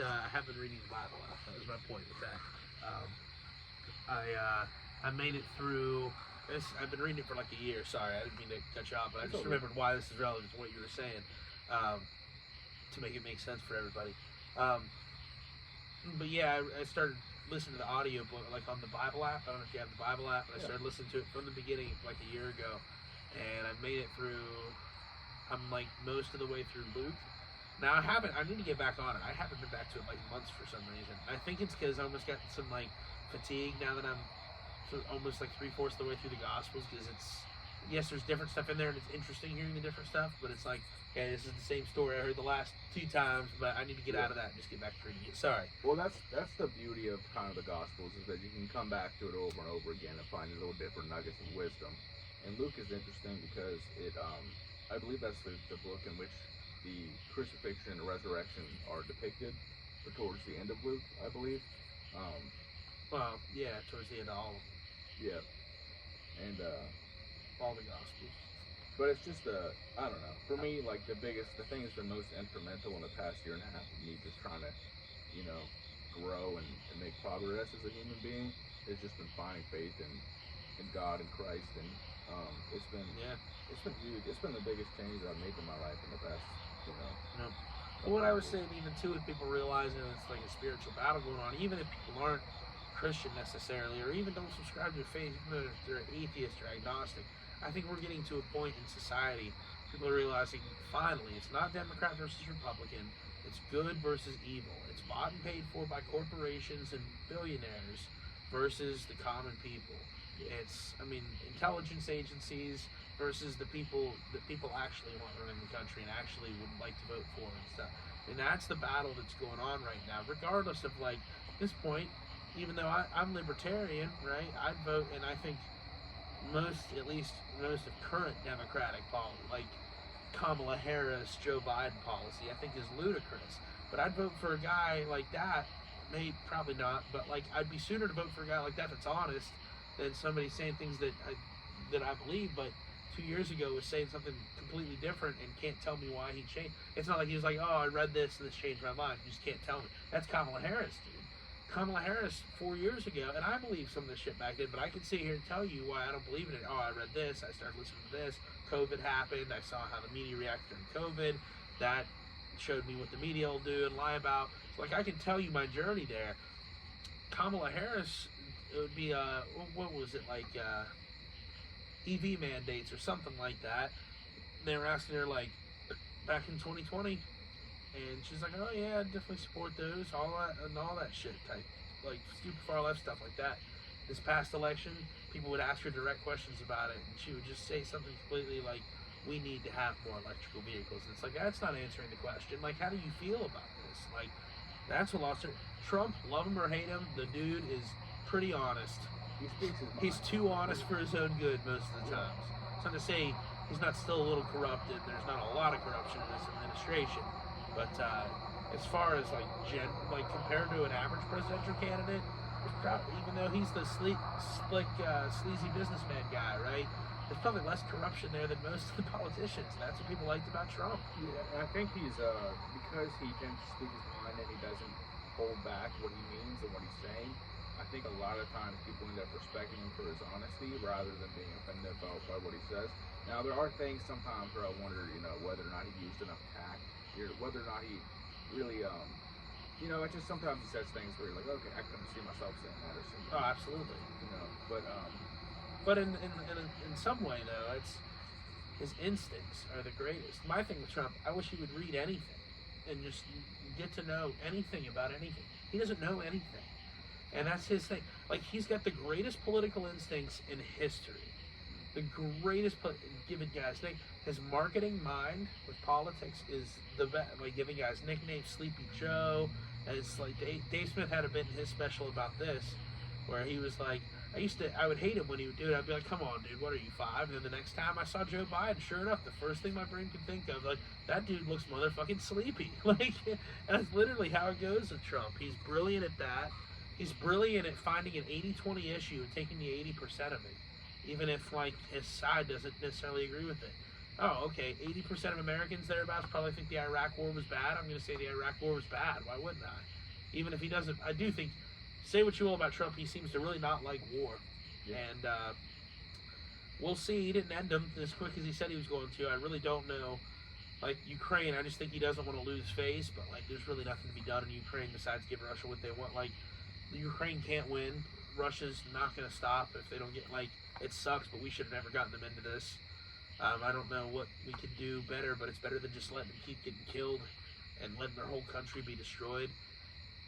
A: reading the Bible. That was my point with that. I made it through. I've been reading it for like a year. Sorry, I didn't mean to cut you off, but I just remembered why this is relevant to what you were saying, to make it make sense for everybody. But yeah, I started listening to the audio book like on the Bible app. I don't know if you have the Bible app, but I started listening to it from the beginning like a year ago, and I made it through. I'm like most of the way through Luke. Now I need to get back on it. I haven't been back to it like months for some reason. I think it's because I almost got some like fatigue now that I'm almost like 3/4 the way through the Gospels, because yes, there's different stuff in there and it's interesting hearing the different stuff, but it's like, okay, this is the same story I heard the last 2 times, but I need to get out of that and just get back to reading it. Sorry.
B: Well, that's the beauty of kind of the Gospels, is that you can come back to it over and over again and find little different nuggets of wisdom. And Luke is interesting because it, I believe that's the book in which the crucifixion and resurrection are depicted, or towards the end of Luke, I believe.
A: Well, yeah, towards the end of all of them.
B: Yeah. And
A: all the Gospels.
B: But it's just I don't know. For me, like the thing that's been most instrumental in the past year and a half of me just trying to, grow and make progress as a human being, has just been finding faith in God and Christ, and it's been huge. It's been the biggest change that I've made in my life in the past,
A: No. Well, what I was saying even too is people realizing it's like a spiritual battle going on, even if people aren't Christian necessarily, or even don't subscribe to faith, even though they're atheist or agnostic. I think we're getting to a point in society, people are realizing finally it's not Democrat versus Republican, it's good versus evil. It's bought and paid for by corporations and billionaires versus the common people. It's, I mean, intelligence agencies versus the people that people actually want running the country and actually would like to vote for and stuff. And that's the battle that's going on right now, regardless of, like, this point, even though I'm libertarian, right, I'd vote, and I think most of current Democratic policy, like Kamala Harris, Joe Biden policy, I think is ludicrous. But I'd vote for a guy like that, probably not, but like I'd be sooner to vote for a guy like that that's honest than somebody saying things that I believe, but 2 years ago was saying something completely different and can't tell me why he changed. It's not like he was like, oh, I read this and this changed my mind. You just can't tell me. That's Kamala Harris, dude. Kamala Harris 4 years ago, and I believe some of this shit back then, but I can sit here and tell you why I don't believe in it. Oh, I read this, I started listening to this, COVID happened, I saw how the media reacted during COVID, that showed me what the media will do and lie about. So, like, I can tell you my journey there. Kamala Harris, it would be, what was it, like, EV mandates or something like that. They were asking her, like, back in 2020, and she's like, oh yeah, I definitely support those, all that shit type, like stupid far left stuff like that. This past election, people would ask her direct questions about it, and she would just say something completely like, we need to have more electrical vehicles. And it's like, that's not answering the question. Like, how do you feel about this? Like, that's what lost her. Trump, love him or hate him, the dude is pretty honest. He's too honest for his own good most of the times. It's not to say he's not still a little corrupted. There's not a lot of corruption in this administration. But as far as like compared to an average presidential candidate, even though he's the sleazy businessman guy, right? There's probably less corruption there than most of the politicians. That's what people liked about Trump.
B: Yeah, I think he's because he tends to speak his mind and he doesn't hold back what he means and what he's saying. I think a lot of times people end up respecting him for his honesty rather than being offended by what he says. Now there are things sometimes where I wonder, whether or not he used enough tact, or whether or not he really, it's just sometimes he says things where you're like, okay, I couldn't see myself saying that or something.
A: Oh, absolutely.
B: But
A: in some way though, it's his instincts are the greatest. My thing with Trump, I wish he would read anything and just get to know anything about anything. He doesn't know anything. And that's his thing. Like, he's got the greatest political instincts in history. The greatest, giving guys, his marketing mind with politics is the best. Like, giving guys nicknames, Sleepy Joe. And it's like, Dave Smith had a bit in his special about this, where he was like, I would hate him when he would do it. I'd be like, come on, dude, what are you, 5? And then the next time I saw Joe Biden, sure enough, the first thing my brain could think of, like, that dude looks motherfucking sleepy. Like, that's literally how it goes with Trump. He's brilliant at that. He's brilliant at finding an 80-20 issue and taking the 80% of it, even if, like, his side doesn't necessarily agree with it. Oh, okay, 80% of Americans thereabouts probably think the Iraq War was bad. I'm going to say the Iraq War was bad. Why wouldn't I? Even if he doesn't, I do think, say what you will about Trump, he seems to really not like war. Yeah. And we'll see. He didn't end them as quick as he said he was going to. I really don't know. Like, Ukraine, I just think he doesn't want to lose face, but, like, there's really nothing to be done in Ukraine besides give Russia what they want. Like, Ukraine can't win. Russia's not going to stop if they don't get, like, it sucks, but we should have never gotten them into this. I don't know what we could do better, but it's better than just letting them keep getting killed and letting their whole country be destroyed.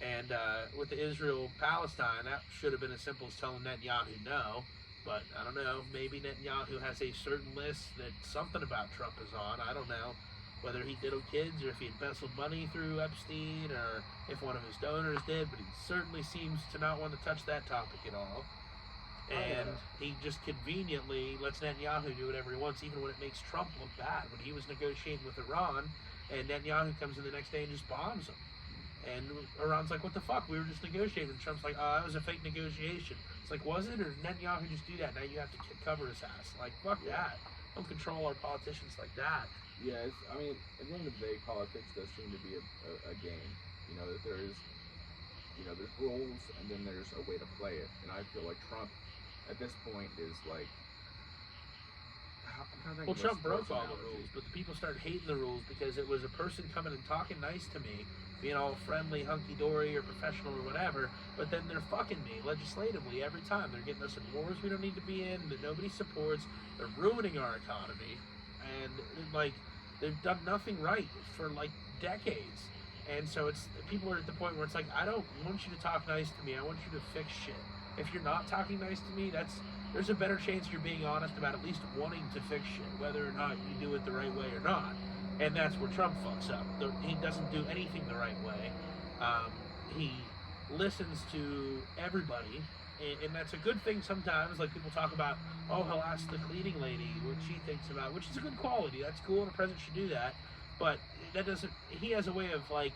A: And with the Israel-Palestine, that should have been as simple as telling Netanyahu no. But I don't know, maybe Netanyahu has a certain list that something about Trump is on. I don't know whether he diddled kids or if he embezzled money through Epstein or if one of his donors did, but he certainly seems to not want to touch that topic at all. And he just conveniently lets Netanyahu do whatever he wants, even when it makes Trump look bad. When he was negotiating with Iran, and Netanyahu comes in the next day and just bombs him. And Iran's like, what the fuck? We were just negotiating. And Trump's like, oh, that was a fake negotiation. It's like, was it? Or did Netanyahu just do that? Now you have to cover his ass. Like, fuck that. Don't control our politicians like that.
B: Yeah, I mean, at the end of the day, politics does seem to be a game. That there is, there's rules and then there's a way to play it. And I feel like Trump, at this point, is like,
A: well, Trump broke all the rules, but the people started hating the rules because it was a person coming and talking nice to me being all friendly, hunky-dory, or professional or whatever, but then they're fucking me legislatively every time. They're getting us in wars we don't need to be in, that nobody supports. They're ruining our economy, and like they've done nothing right for like decades. And so it's people are at the point where it's like, I don't want you to talk nice to me. I want you to fix shit. If you're not talking nice to me, there's a better chance you're being honest about at least wanting to fix shit, whether or not you do it the right way or not. And that's where Trump fucks up. He doesn't do anything the right way. He listens to everybody, and that's a good thing sometimes. Like people talk about, oh, he'll ask the cleaning lady what she thinks about, which is a good quality. That's cool, and a president should do that. But that doesn't. He has a way of like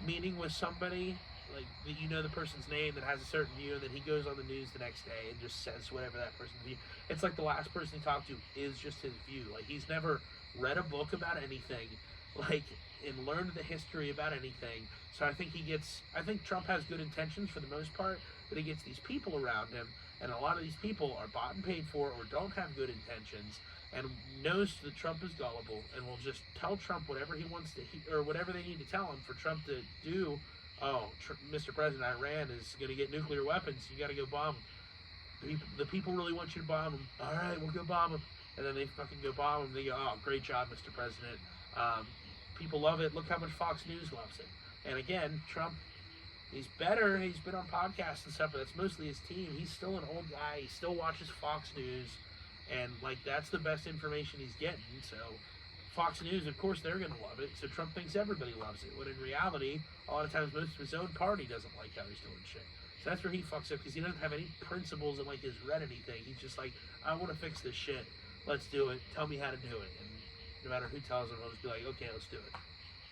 A: meeting with somebody, like you know the person's name that has a certain view, and then he goes on the news the next day and just says whatever that person's view. It's like the last person he talked to is just his view. Like he's never read a book about anything, like and learned the history about anything. So I think Trump has good intentions for the most part, but he gets these people around him, and a lot of these people are bought and paid for or don't have good intentions, and knows that Trump is gullible and will just tell Trump whatever he wants to or whatever they need to tell him for Trump to do. Oh, Mr. President, Iran is going to get nuclear weapons. You got to go bomb them. The people really want you to bomb them. All right, we'll go bomb them. And then they fucking go bomb them. They go, oh, great job, Mr. President. People love it. Look how much Fox News loves it. And again, Trump, he's better. He's been on podcasts and stuff, but that's mostly his team. He's still an old guy. He still watches Fox News. And, like, that's the best information he's getting. So, Fox News, of course, they're going to love it. So, Trump thinks everybody loves it. When in reality, a lot of times, most of his own party doesn't like how he's doing shit. So, that's where he fucks up, because he doesn't have any principles and, like, has read anything. He's just like, I want to fix this shit. Let's do it. Tell me how to do it. And no matter who tells him, he'll just be like, okay, let's do it.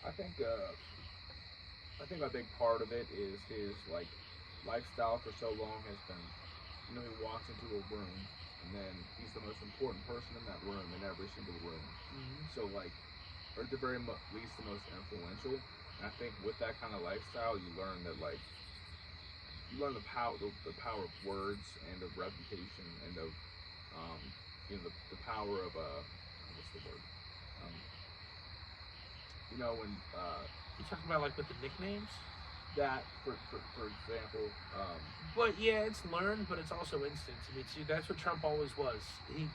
B: I think a big part of it is his, like, lifestyle for so long has been, you know, he walks into a room, and then he's the most important person in that room, in every single room.
A: Mm-hmm.
B: So, like, or at the very least, the most influential. And I think with that kind of lifestyle, you learn that, like, you learn the power of words and of reputation and of, you know, the power of, what's the word? You know, when,
A: You talking about, like, with the nicknames?
B: that, for example,
A: But yeah, it's learned, but it's also instinct. I mean, see, that's what Trump always was. He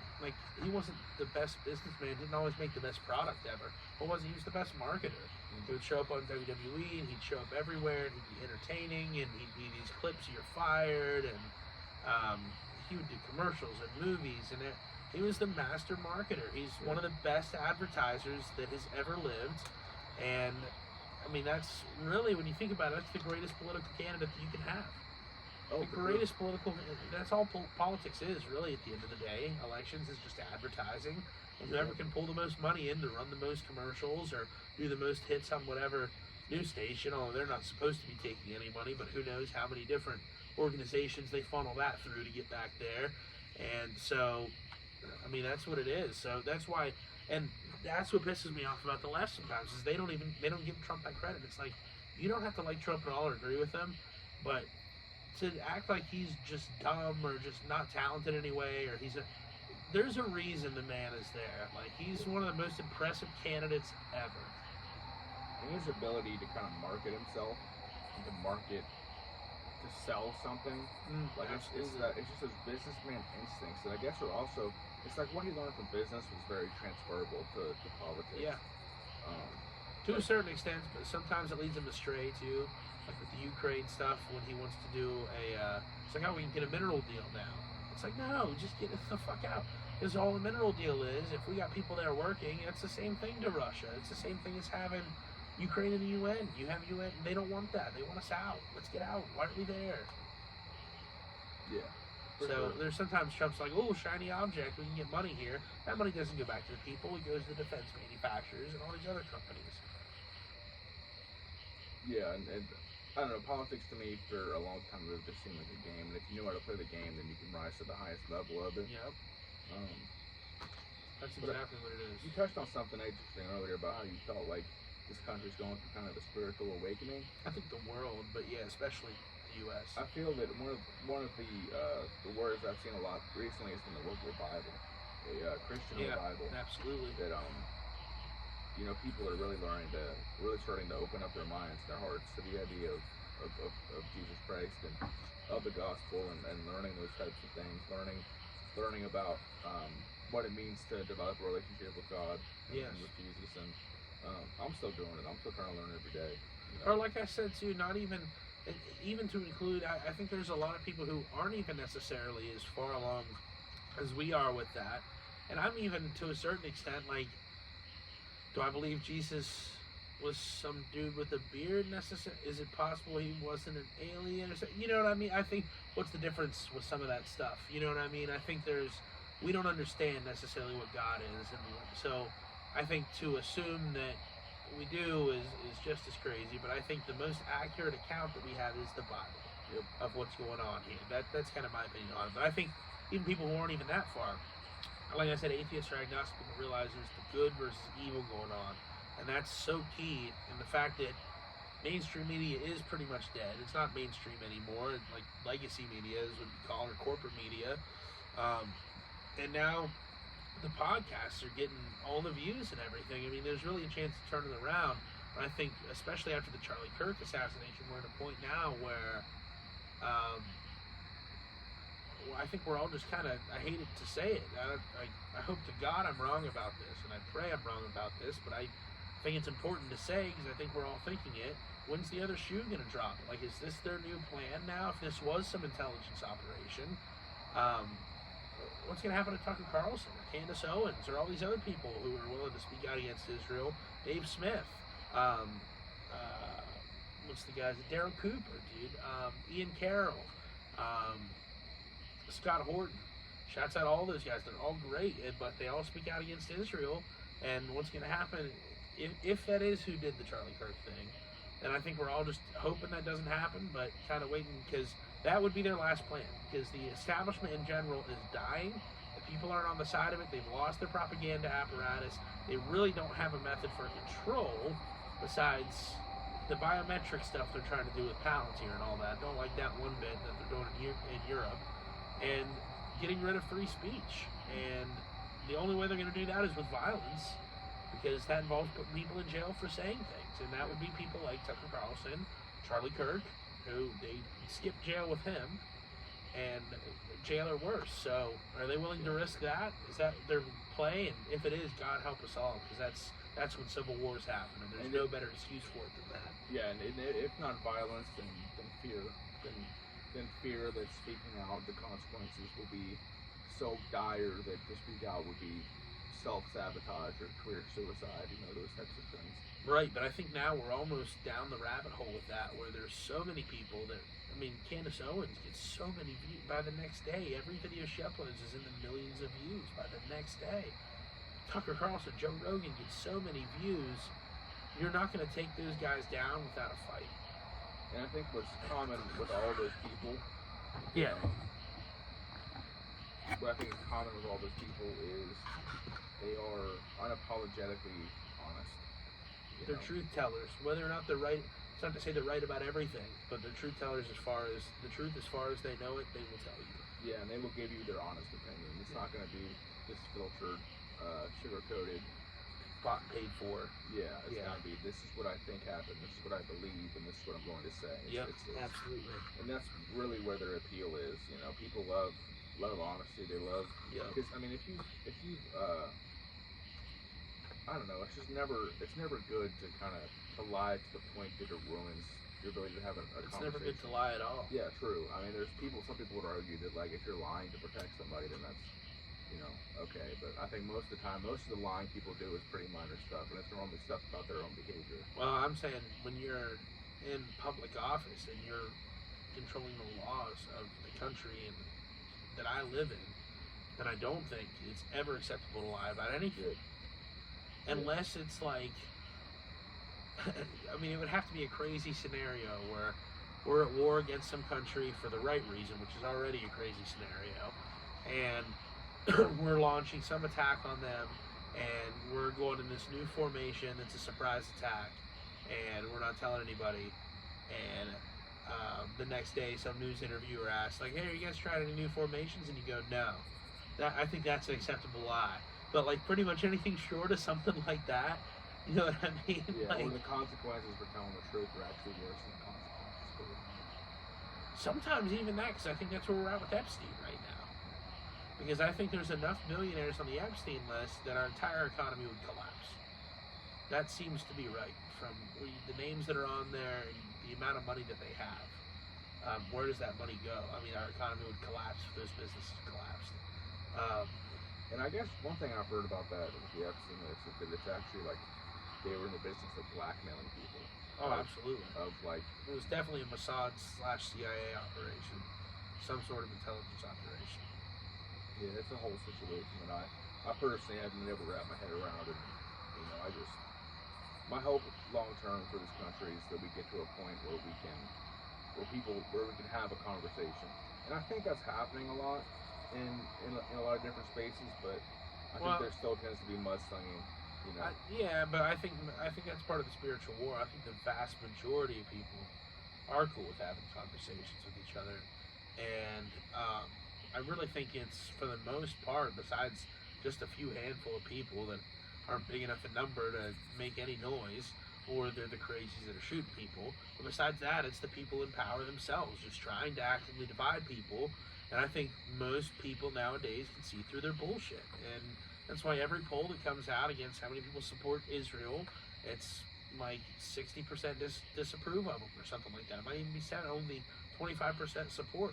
A: wasn't the best businessman. Didn't always make the best product ever. What was he? He was the best marketer. He would show up on WWE, and he'd show up everywhere, and he'd be entertaining, and he'd be these clips, you're fired, and he would do commercials and movies, and he was the master marketer. He's one of the best advertisers that has ever lived, and I mean, that's really, when you think about it, that's the greatest political candidate that you can have. The greatest political, that's all politics is, really, at the end of the day. Elections is just advertising. And whoever can pull the most money in to run the most commercials or do the most hits on whatever news station, although they're not supposed to be taking any money, but who knows how many different organizations they funnel that through to get back there. And so, I mean, that's what it is. So that's why, and that's what pisses me off about the left sometimes, is they don't give Trump that credit. It's like, you don't have to like Trump at all or agree with him, but to act like he's just dumb or just not talented anyway, or there's a reason the man is there. Like, he's one of the most impressive candidates ever.
B: And his ability to kind of market himself and to sell something, like it's just his businessman instincts that I guess are also, it's like what he learned from business was very transferable to politics.
A: Yeah. To a certain extent, but sometimes it leads him astray too. Like with the Ukraine stuff, when he wants to do it's like, oh, we can get a mineral deal now. It's like, no, just get it the fuck out. Because all the mineral deal is, if we got people there working, it's the same thing to Russia. It's the same thing as having Ukraine in the UN. You have UN, they don't want that. They want us out. Let's get out. Why aren't we there?
B: Yeah.
A: So there's sometimes Trump's like, oh, shiny object, we can get money here. That money doesn't go back to the people. It goes to the defense manufacturers and all these other companies.
B: Yeah, and I don't know, politics to me for a long time it just seemed like a game, and if you know how to play the game, then you can rise to the highest level of it.
A: Yep. That's exactly what it is.
B: You touched on something interesting earlier about how you felt like this country's going through kind of a spiritual awakening.
A: I think the world, but yeah, especially the U.S.
B: I feel that one of the words I've seen a lot recently has been the word revival, a Christian revival.
A: Absolutely.
B: That people are really starting to open up their minds, their hearts to the idea of Jesus Christ and of the gospel, and learning those types of things, learning about what it means to develop a relationship with God and with Jesus. And I'm still doing it. I'm still trying to learn every day.
A: Or like I said too, not even to include, I think there's a lot of people who aren't even necessarily as far along as we are with that. And I'm even, to a certain extent, like, do I believe Jesus was some dude with a beard necessarily? Is it possible he wasn't an alien or something? You know what I mean? I think, what's the difference with some of that stuff? You know what I mean? I think we don't understand necessarily what God is. And so I think to assume that we do is just as crazy. But I think the most accurate account that we have is the Bible of what's going on here. That's kind of my opinion on it. But I think even people who aren't even that far, like I said, atheists or agnostic people realize there's the good versus evil going on. And that's so key. And the fact that mainstream media is pretty much dead. It's not mainstream anymore. Like legacy media is what you call it, or corporate media. And now the podcasts are getting all the views and everything. I mean, there's really a chance to turn it around. And I think, especially after the Charlie Kirk assassination, we're at a point now where I think we're all just kind of, I hate it to say it, I hope to God I'm wrong about this, and I pray I'm wrong about this, but I think it's important to say, because I think we're all thinking it, when's the other shoe going to drop? Like, is this their new plan now? If this was some intelligence operation, what's going to happen to Tucker Carlson, or Candace Owens, or all these other people who are willing to speak out against Israel? Dave Smith, what's the guys? Daryl Cooper, dude. Ian Carroll, Scott Horton. Shouts out all those guys. They're all great, but they all speak out against Israel. And what's going to happen, if that is who did the Charlie Kirk thing, then I think we're all just hoping that doesn't happen, but kind of waiting, because that would be their last plan. Because the establishment in general is dying. The people aren't on the side of it. They've lost their propaganda apparatus. They really don't have a method for control besides the biometric stuff they're trying to do with Palantir and all that. Don't like that one bit that they're doing in Europe. And getting rid of free speech. And the only way they're going to do that is with violence, because that involves putting people in jail for saying things. And that would be people like Tucker Carlson, Charlie Kirk, who they skipped jail with him, and jail or worse. So are they willing to risk that? Is that their play? And if it is, God help us all, because that's when civil wars happen, and there's no better excuse for it than that.
B: Yeah, and if not violence, then fear. Then fear that speaking out, the consequences will be so dire that to speak out would be self-sabotage or career suicide, those types of things.
A: Right, but I think now we're almost down the rabbit hole with that, where there's so many people that, I mean, Candace Owens gets so many views by the next day. Every video she uploads is in the millions of views by the next day. Tucker Carlson, Joe Rogan gets so many views. You're not going to take those guys down without a fight.
B: And I think what's common with all those people, what I think is common with all those people is they are unapologetically honest.
A: They're truth tellers, whether or not they're right. It's not to say they're right about everything, but they're truth tellers as far as the truth, as far as they know it, they will tell you.
B: Yeah, and they will give you their honest opinion. It's not going to be just filtered, sugar-coated,
A: bought and paid for.
B: Yeah, it's going to be, this is what I think happened, this is what I believe, and this is what I'm going to say.
A: Absolutely.
B: And that's really where their appeal is. People love honesty. They love, because I mean, if you I don't know, it's never good to to lie to the point that it ruins your ability to have a conversation.
A: It's never good to lie at all.
B: Yeah, true. I mean, some people would argue that, like, if you're lying to protect somebody, then that's, okay. But I think most of the time, most of the lying people do is pretty minor stuff, and it's normally stuff about their own behavior.
A: Well, I'm saying when you're in public office and you're controlling the laws of the country and that I live in, then I don't think it's ever acceptable to lie about anything. Unless it's like, I mean, it would have to be a crazy scenario where we're at war against some country for the right reason, which is already a crazy scenario, and we're launching some attack on them, and we're going in this new formation that's a surprise attack, and we're not telling anybody, and the next day some news interviewer asks, like, hey, are you guys trying any new formations? And you go, no. I think that's an acceptable lie. But like pretty much anything short of something like that, You know what I mean?
B: Yeah,
A: Like,
B: or the consequences for telling the truth are actually worse than the consequences for it.
A: sometimes even that, because I think that's where we're at with Epstein right now. Because I think there's enough millionaires on the Epstein list that our entire economy would collapse. That seems to be right, from the names that are on there and the amount of money that they have. Where does that money go? I mean, our economy would collapse if those businesses collapsed.
B: And I guess one thing I've heard about that with the Epstein list is that it's actually like they were in the business of blackmailing people.
A: Oh, absolutely.
B: Of like,
A: it was definitely a Mossad/CIA operation, some sort of intelligence operation.
B: yeah, it's a whole situation that I personally haven't been able to wrap my head around. And my hope long term for this country is that we get to a point where we can have a conversation. And I think that's happening a lot in a lot of different spaces, but I think there still tends to be mudslinging.
A: Yeah, but I think that's part of the spiritual war. I think the vast majority of people are cool with having conversations with each other, and I really think it's, for the most part, besides just a few handful of people that aren't big enough in number to make any noise, or they're the crazies that are shooting people. But besides that, it's the people in power themselves, just trying to actively divide people. And I think most people nowadays can see through their bullshit. And that's why every poll that comes out against how many people support Israel, it's like 60% disapprove of them or something like that. It might even be said only 25% support,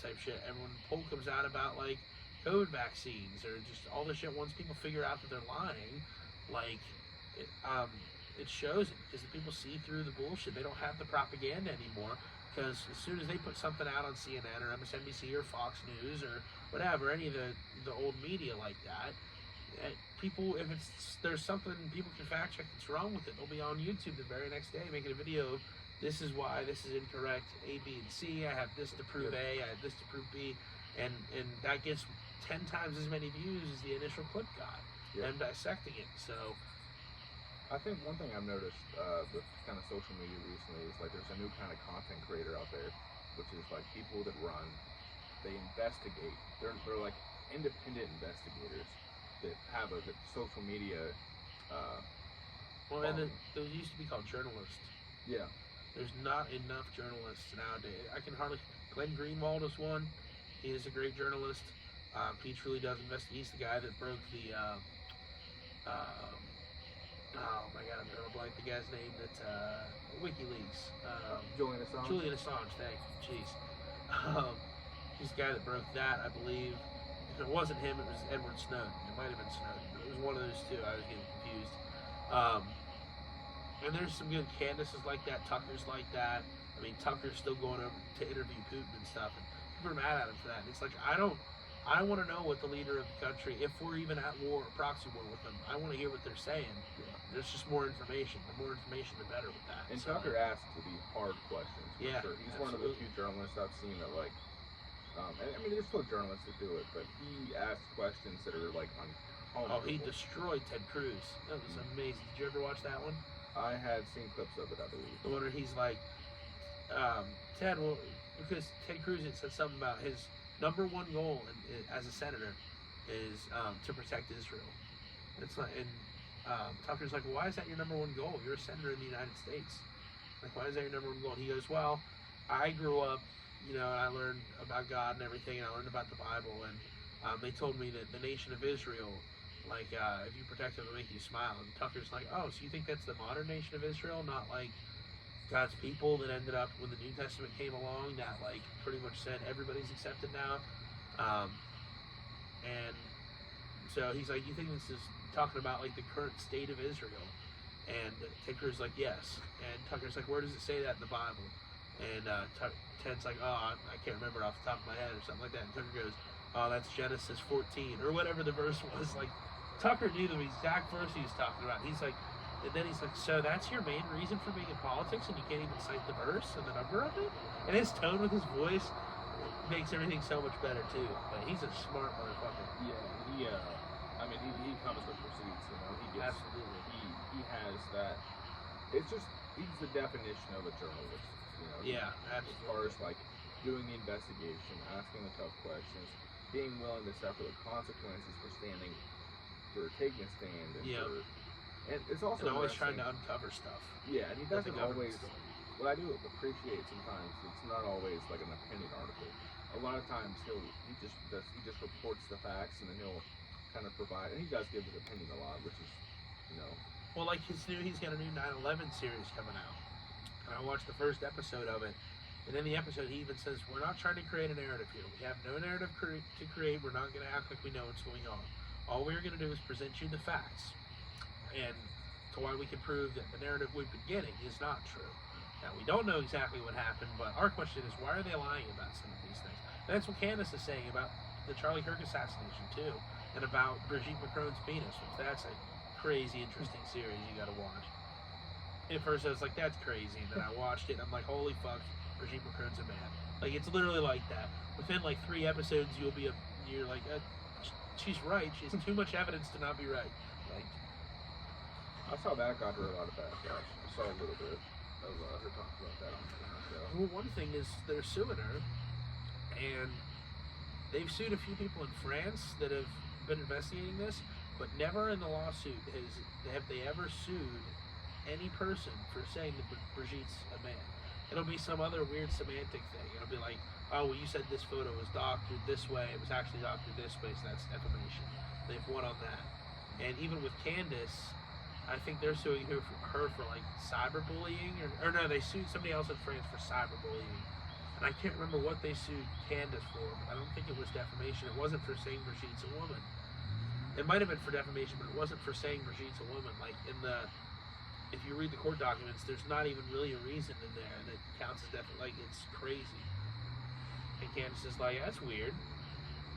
A: type shit. And when the poll comes out about like COVID vaccines or just all this shit, once people figure out that they're lying, like it shows it, because the people see through the bullshit. They don't have the propaganda anymore, because as soon as they put something out on CNN or MSNBC or Fox News or whatever, any of the old media like that, people, if there's something people can fact check that's wrong with it, they'll be on YouTube the very next day making a video. This is why this is incorrect. A, B, and C. I have this to prove A. I have this to prove B, and that gets 10 times as many views as the initial clip got.
B: Yeah.
A: Them dissecting it. So
B: I think one thing I've noticed with kind of social media recently is like there's a new kind of content creator out there, which is like people that they investigate. They're like independent investigators that have a social media.
A: and those used to be called journalists.
B: Yeah.
A: There's not enough journalists nowadays. I can hardly. Glenn Greenwald is one. He is a great journalist. He truly does investigate. He's the guy that broke the. Oh my God, I'm drawing a blank. The guy's name that WikiLeaks.
B: Julian Assange.
A: Julian Assange. Thank you. Jeez. He's the guy that broke that, I believe. If it wasn't him, it was Edward Snowden. It might have been Snowden. It was one of those two. I was getting confused. And there's some good Candaces like that. Tucker's like that. I mean, Tucker's still going over to interview Putin and stuff. And people are mad at him for that. And it's like, I want to know what the leader of the country, if we're even at war, proxy war with them, I want to hear what they're saying.
B: Yeah.
A: There's just more information. The more information, the better with that.
B: And Tucker asks the hard questions.
A: Yeah,
B: sure. He's
A: absolutely.
B: one of the few journalists I've seen that like. And I mean, there's still journalists that do it, but he asks questions that are like uncomfortable.
A: Oh, he destroyed Ted Cruz. That was amazing. Did you ever watch that one?
B: I had seen clips of it, I believe.
A: The one where he's like, Ted, well, because Ted Cruz had said something about his number one goal as a senator is to protect Israel. It's like, and Tucker's like, well, why is that your number one goal? You're a senator in the United States. Like, why is that your number one goal? And he goes, well, I grew up, and I learned about God and everything, and I learned about the Bible, and they told me that the nation of Israel, like, if you protect them, it'll make you smile. And Tucker's like, oh, so you think that's the modern nation of Israel, not like God's people that ended up when the New Testament came along, that like pretty much said everybody's accepted now. And so he's like, you think this is talking about like the current state of Israel? And Tucker's like, yes. And Tucker's like, where does it say that in the Bible? And Ted's like, oh, I can't remember off the top of my head or something like that. And Tucker goes, oh, that's Genesis 14 or whatever the verse was. Like, Tucker knew the exact verse he was talking about. He's like, and then he's like, so that's your main reason for being in politics, and you can't even cite the verse and the number of it? And his tone with his voice makes everything so much better too. But he's a smart motherfucker.
B: Yeah, he comes with receipts. He gets,
A: absolutely.
B: He has that. It's just he's the definition of a journalist.
A: Yeah, absolutely.
B: As far as like doing the investigation, asking the tough questions, being willing to suffer the consequences for taking a stand, and And it's also
A: and always trying to uncover stuff.
B: Yeah, and he doesn't always.
A: Story.
B: What I do appreciate sometimes, it's not always like an opinion article. A lot of times he just reports the facts, and then he'll kind of provide, and he does give his opinion a lot, which is, you know.
A: Well, like he's got a new 9/11 series coming out, and I watched the first episode of it, and in the episode he even says, we're not trying to create a narrative here. We have no narrative to create. We're not going to act like we know what's going on. All we're going to do is present you the facts, and to why we can prove that the narrative we've been getting is not true. Now, we don't know exactly what happened, but our question is, why are they lying about some of these things? And that's what Candace is saying about the Charlie Kirk assassination, too, and about Brigitte Macron's penis, which that's a crazy, interesting series you gotta watch. At first, I was like, that's crazy, and then I watched it, and I'm like, holy fuck, Brigitte Macron's a man. Like, it's literally like that. Within, like, 3 episodes, you're like, she's right. She has too much evidence to not be right. Like,
B: I saw that got her a lot of backlash. I saw a little bit of her talking about that on the show.
A: well, one thing is they're suing her, and they've sued a few people in France that have been investigating this, but never in the lawsuit have they ever sued any person for saying that Brigitte's a man. It'll be some other weird semantic thing. It'll be like, oh, well, you said this photo was doctored this way. It was actually doctored this way, so that's defamation. They've won on that. And even with Candace, I think they're suing her for like cyberbullying, or no, they sued somebody else in France for cyberbullying. And I can't remember what they sued Candace for, but I don't think it was defamation. It wasn't for saying Brigitte's a woman. It might have been for defamation, but it wasn't for saying Brigitte's a woman. Like if you read the court documents, there's not even really a reason in there that counts as defamation. Like, it's crazy. And Candace is like, that's weird.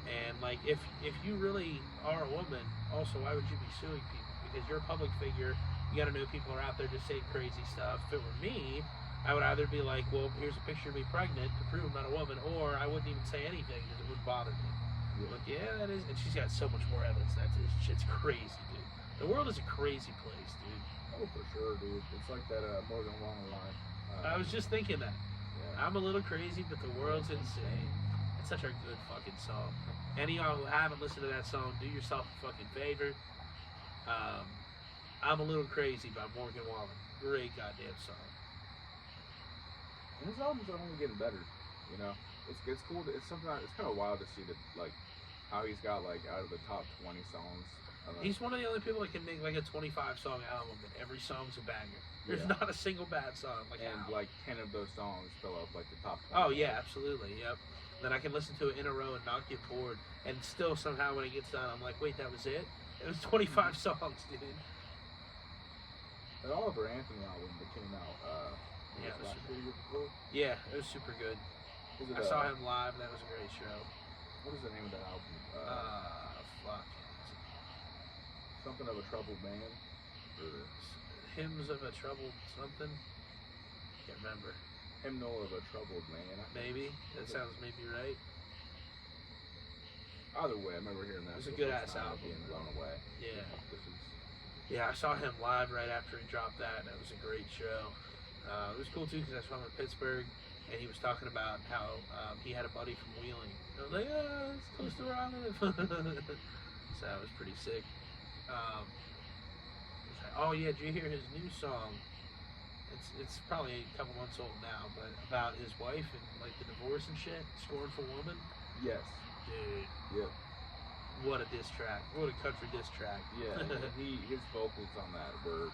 A: And like, if you really are a woman, also, why would you be suing people? Because you're a public figure, you gotta know people are out there just saying crazy stuff. If it were me, I would either be like, well, here's a picture of me pregnant to prove I'm not a woman, or I wouldn't even say anything because it would bother me.
B: Yeah.
A: Like, yeah, that is, and she's got so much more evidence. This shit's crazy, dude. The world is a crazy place, dude.
B: Oh, for sure, dude. It's like that Morgan Wallen line.
A: I was just thinking that.
B: Yeah.
A: I'm a little crazy, but the world's insane. It's such a good fucking song. Any of y'all who haven't listened to that song, do yourself a fucking favor. I'm a Little Crazy by Morgan Wallen. Great goddamn song.
B: And his albums are only getting better, you know. It's cool. It's kind of wild to see that, like, how he's got, like, out of the top 20 songs.
A: He's one of the only people that can make like a 25-song album and every song's a banger. There's not a single bad song.
B: Like 10 of those songs fill up like the top 20.
A: Oh yeah, absolutely. Yep. Then I can listen to it in a row and not get bored. And still somehow when it gets done, I'm like, wait, that was it? It was 25 songs, dude.
B: That Oliver Anthony album that came out,
A: Yeah, it was
B: last year before.
A: Yeah, it was super good. I saw him live, and that was a great show.
B: What is the name of that album?
A: Fuck.
B: Something of a Troubled Man? Or
A: Hymns of a Troubled something? Can't remember.
B: Hymnal of a Troubled Man.
A: Maybe. That sounds maybe right.
B: Either way, I remember hearing that.
A: It was a good-ass album.
B: Being blown away.
A: Yeah.
B: This is...
A: Yeah, I saw him live right after he dropped that, and it was a great show. It was cool, too, because I saw him in Pittsburgh, and he was talking about how he had a buddy from Wheeling. I was like, yeah, it's close to where I live. So that was pretty sick. Oh yeah, did you hear his new song? It's probably a couple months old now, but about his wife and like the divorce and shit. Scornful Woman.
B: Yes.
A: Dude.
B: Yep.
A: What a diss track. What a country diss track.
B: Yeah. His vocals on that were.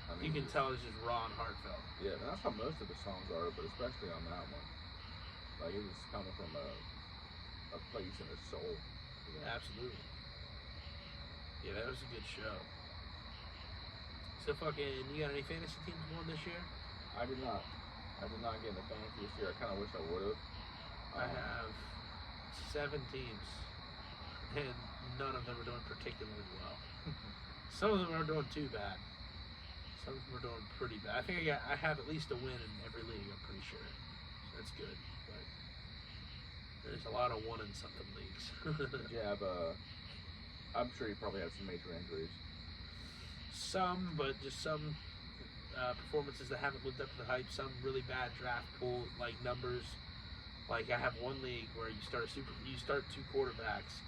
B: I mean,
A: you can tell it's just raw and heartfelt.
B: Yeah, and that's how most of the songs are, but especially on that one, like it was coming from a place in his soul. You know?
A: Absolutely. Yeah, that was a good show. So fucking, you got any fantasy teams going this year?
B: I did not. I did not get into fantasy this year. I kind of wish I would have.
A: I have 7 teams, and none of them are doing particularly well. Some of them are doing too bad. Some of them are doing pretty bad. I think I have at least a win in every league. I'm pretty sure. So that's good. But there's a lot of 1 and something leagues.
B: Did you have I'm sure you probably had some major injuries.
A: Some, but just some performances that haven't lived up to the hype. Some really bad draft pool like numbers. Like I have one league where you start 2 quarterbacks,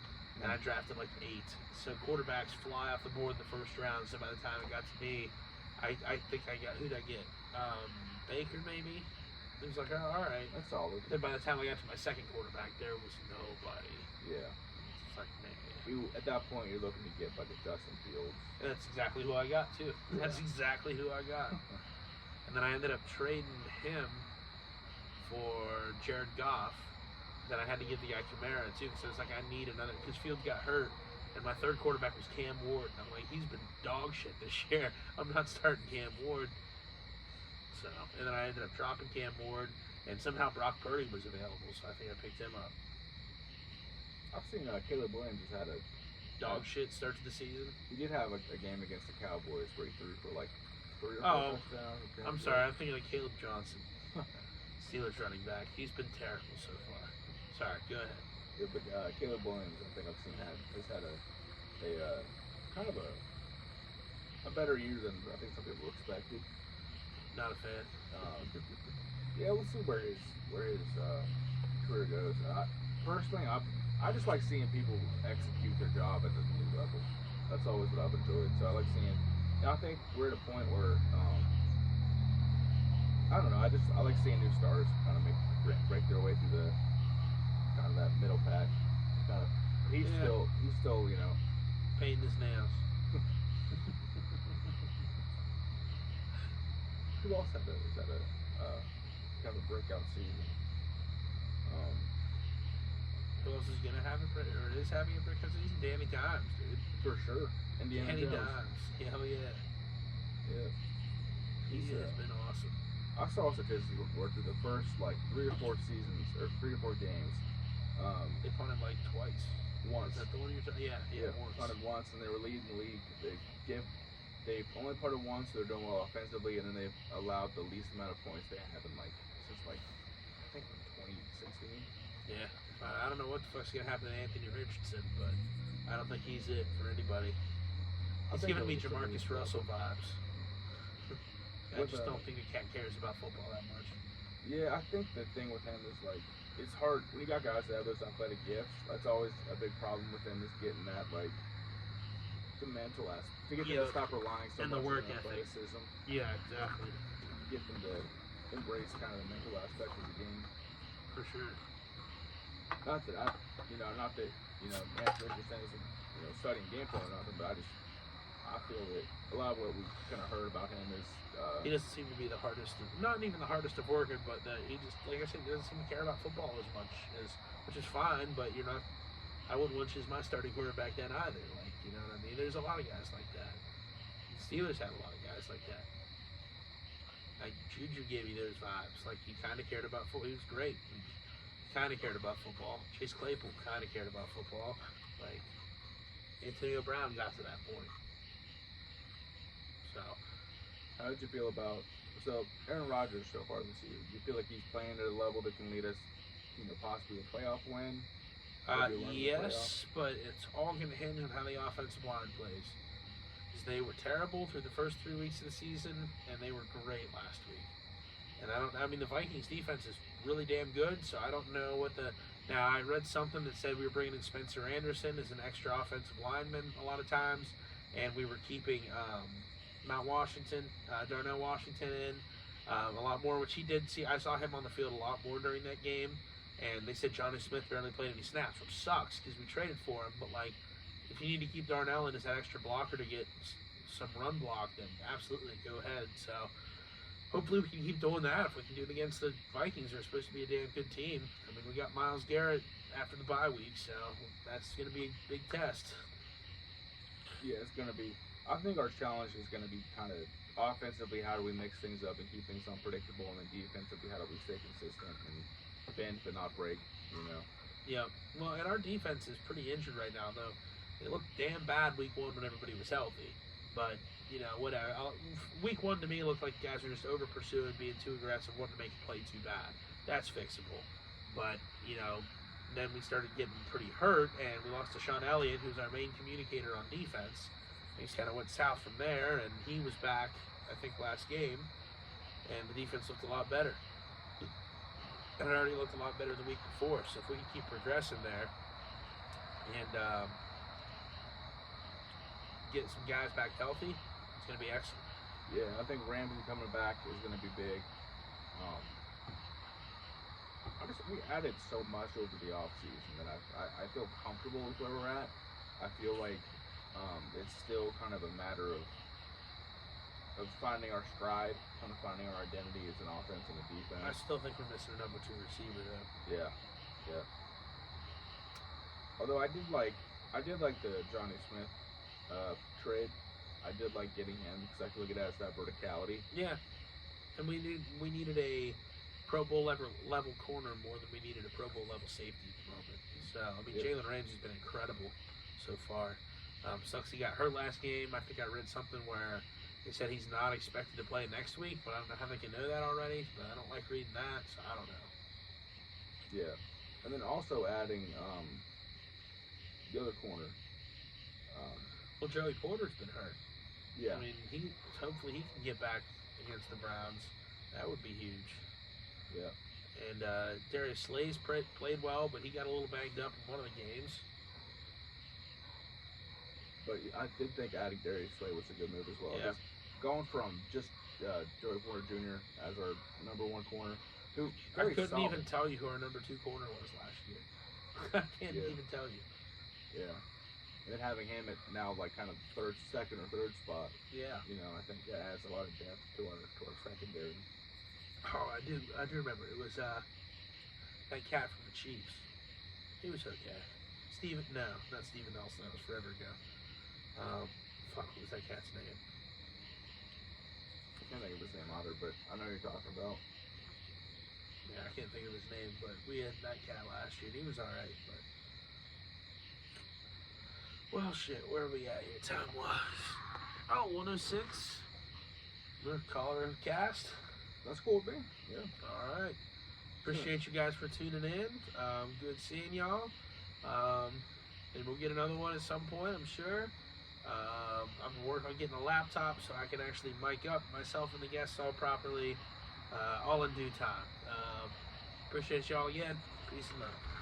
A: and I drafted like 8. So quarterbacks fly off the board in the first round. So by the time it got to me, I think I got, who'd I get? Baker maybe? It was like, oh, all right.
B: That's solid.
A: Then by the time I got to my second quarterback, there was nobody.
B: Yeah.
A: It's like, man.
B: At that point, you're looking to get like a Justin Fields.
A: And that's exactly who I got, too.
B: Yeah.
A: That's exactly who I got. And then I ended up trading him for Jared Goff. Then I had to get the guy Kamara, too, because I was like, I need another, because Fields got hurt. And my third quarterback was Cam Ward. And I'm like, he's been dog shit this year. I'm not starting Cam Ward. So, and then I ended up dropping Cam Ward, and somehow Brock Purdy was available, so I think I picked him up.
B: I've seen Caleb Williams has had a
A: Dog shit start to the season.
B: He did have a game against the Cowboys where he threw for like 3 or 4 touchdowns.
A: I'm sorry, I'm thinking of Caleb Johnson, Steelers running back. He's been terrible so far. Sorry, go ahead.
B: Yeah, but Caleb Williams, I think I've seen has had a kind of a better year than I think some people expected.
A: Not a fan.
B: Yeah, we'll see where his career goes. Personally, I just like seeing people execute their job at the new level. That's always what I've enjoyed. So I like seeing. And I think we're at a point where I don't know. I like seeing new stars kind of break their way through the kind of that middle pack. Kind of. He's still you know
A: painting his nails.
B: Who else had a kind of a breakout season?
A: Who else is gonna have or is having a breakout season? Danny Dimes, dude.
B: For sure.
A: Danny Dimes. Hell yeah.
B: Yeah.
A: He has been awesome.
B: I saw a statistic report through the first like 3 or 4 seasons or 3 or 4 games.
A: They punted like twice.
B: Once.
A: Is that the one you're talking? Yeah, once.
B: Punted once, and they were leading the league. They've only punted once, so they're doing well offensively, and then they've allowed the least amount of points they have in since I think 2016.
A: Yeah. I don't know what the fuck's gonna happen to Anthony Richardson, but I don't think he's it for anybody. He's giving me Jamarcus Russell vibes. I just don't think the cat cares about football that much.
B: Yeah, I think the thing with him is it's hard when you got guys that have those athletic gifts. That's always a big problem with him is getting that the mental aspect to get them to stop relying so
A: and
B: much
A: the work
B: on
A: ethic.
B: athleticism.
A: Yeah, exactly.
B: Get them to embrace kind of the mental aspect of the game.
A: For sure.
B: Not that Anthony Richardson isn't studying game plan or nothing, but I feel that a lot of what we've kind of heard about him is
A: he doesn't seem to be the hardest, not even the hardest of working, but he just, like I said, doesn't seem to care about football as much which is fine. But I wouldn't want you as my starting quarterback then either. You know what I mean? There's a lot of guys like that. The Steelers have a lot of guys like that. Like Juju gave me those vibes. Like he kind of cared about football. He was great. Kind of cared about football. Chase Claypool kind of cared about football. Like Antonio Brown got to that point. So,
B: how did you feel about Aaron Rodgers so far this year? Do you feel like he's playing at a level that can lead us, possibly a playoff win?
A: Yes, but it's all going to hinge on how the offensive line plays. Because they were terrible through the first 3 weeks of the season, and they were great last week. And the Vikings defense is really damn good, so I don't know now I read something that said we were bringing in Spencer Anderson as an extra offensive lineman a lot of times, and we were keeping Darnell Washington in a lot more, which he did see. I saw him on the field a lot more during that game, and they said Johnny Smith barely played any snaps, which sucks because we traded for him, but if you need to keep Darnell in as that extra blocker to get some run block, then absolutely go ahead. So hopefully we can keep doing that. If we can do it against the Vikings, they're supposed to be a damn good team. We got Myles Garrett after the bye week, so that's going to be a big test.
B: Yeah, it's going to be. I think our challenge is going to be kind of offensively, how do we mix things up and keep things unpredictable, and then defensively, how do we stay consistent and bend but not break,
A: Yeah, well, and our defense is pretty injured right now, though. It looked damn bad week 1 when everybody was healthy, but whatever. Week 1 to me looked like guys were just over pursuing, being too aggressive, wanting to make it play too bad. That's fixable. But, then we started getting pretty hurt, and we lost to Sean Elliott, who's our main communicator on defense. Things kind of went south from there, and he was back, I think, last game, and the defense looked a lot better. And it already looked a lot better the week before, so if we can keep progressing there, and get some guys back healthy. It's going to be excellent.
B: Yeah, I think Ramsey coming back is going to be big. We added so much over the offseason that I feel comfortable with where we're at. I feel like it's still kind of a matter of finding our stride, kind of finding our identity as an offense and a defense.
A: I still think we're missing a number 2 receiver though.
B: Yeah. Although I did like the Johnny Smith trade. I did like getting him because I feel like it has that verticality.
A: Yeah, and we needed a Pro Bowl level corner more than we needed a Pro Bowl level safety at the moment. So I mean, Jalen Ramsey's been incredible so far. Sucks he got hurt last game. I think I read something where they said he's not expected to play next week, but I don't know how they can know that already. But I don't like reading that, so I don't know.
B: Yeah, and then also adding the other corner.
A: Well, Joey Porter's been hurt.
B: Yeah.
A: I mean, hopefully he can get back against the Browns. That would be huge.
B: Yeah.
A: And Darius Slay's played well, but he got a little banged up in one of the games.
B: But I did think adding Darius Slay was a good move as well.
A: Yeah.
B: Going from just Joey Porter Jr. as our number 1 corner, who
A: I couldn't
B: solid.
A: even tell you who our number 2 corner was last year. I can't even tell you.
B: Yeah. And then having him at now like kind of second or third spot.
A: Yeah.
B: You know, I think that adds a lot of depth to our secondary.
A: Oh, I do remember. It was that cat from the Chiefs. He was okay. Not Steven Nelson. That was forever ago. What was that cat's name?
B: I can't think of his name either, but I know who you're talking about.
A: Yeah, I can't think of his name, but we had that cat last year, and he was alright, but... Well, shit, where are we at here? Time was... 106. We're calling it cast.
B: That's cool with me. Yeah.
A: Alright. Appreciate you guys for tuning in. Good seeing y'all. And we'll get another one at some point, I'm sure. I'm working on getting a laptop so I can actually mic up myself and the guests all properly, all in due time. Appreciate y'all again. Peace and love.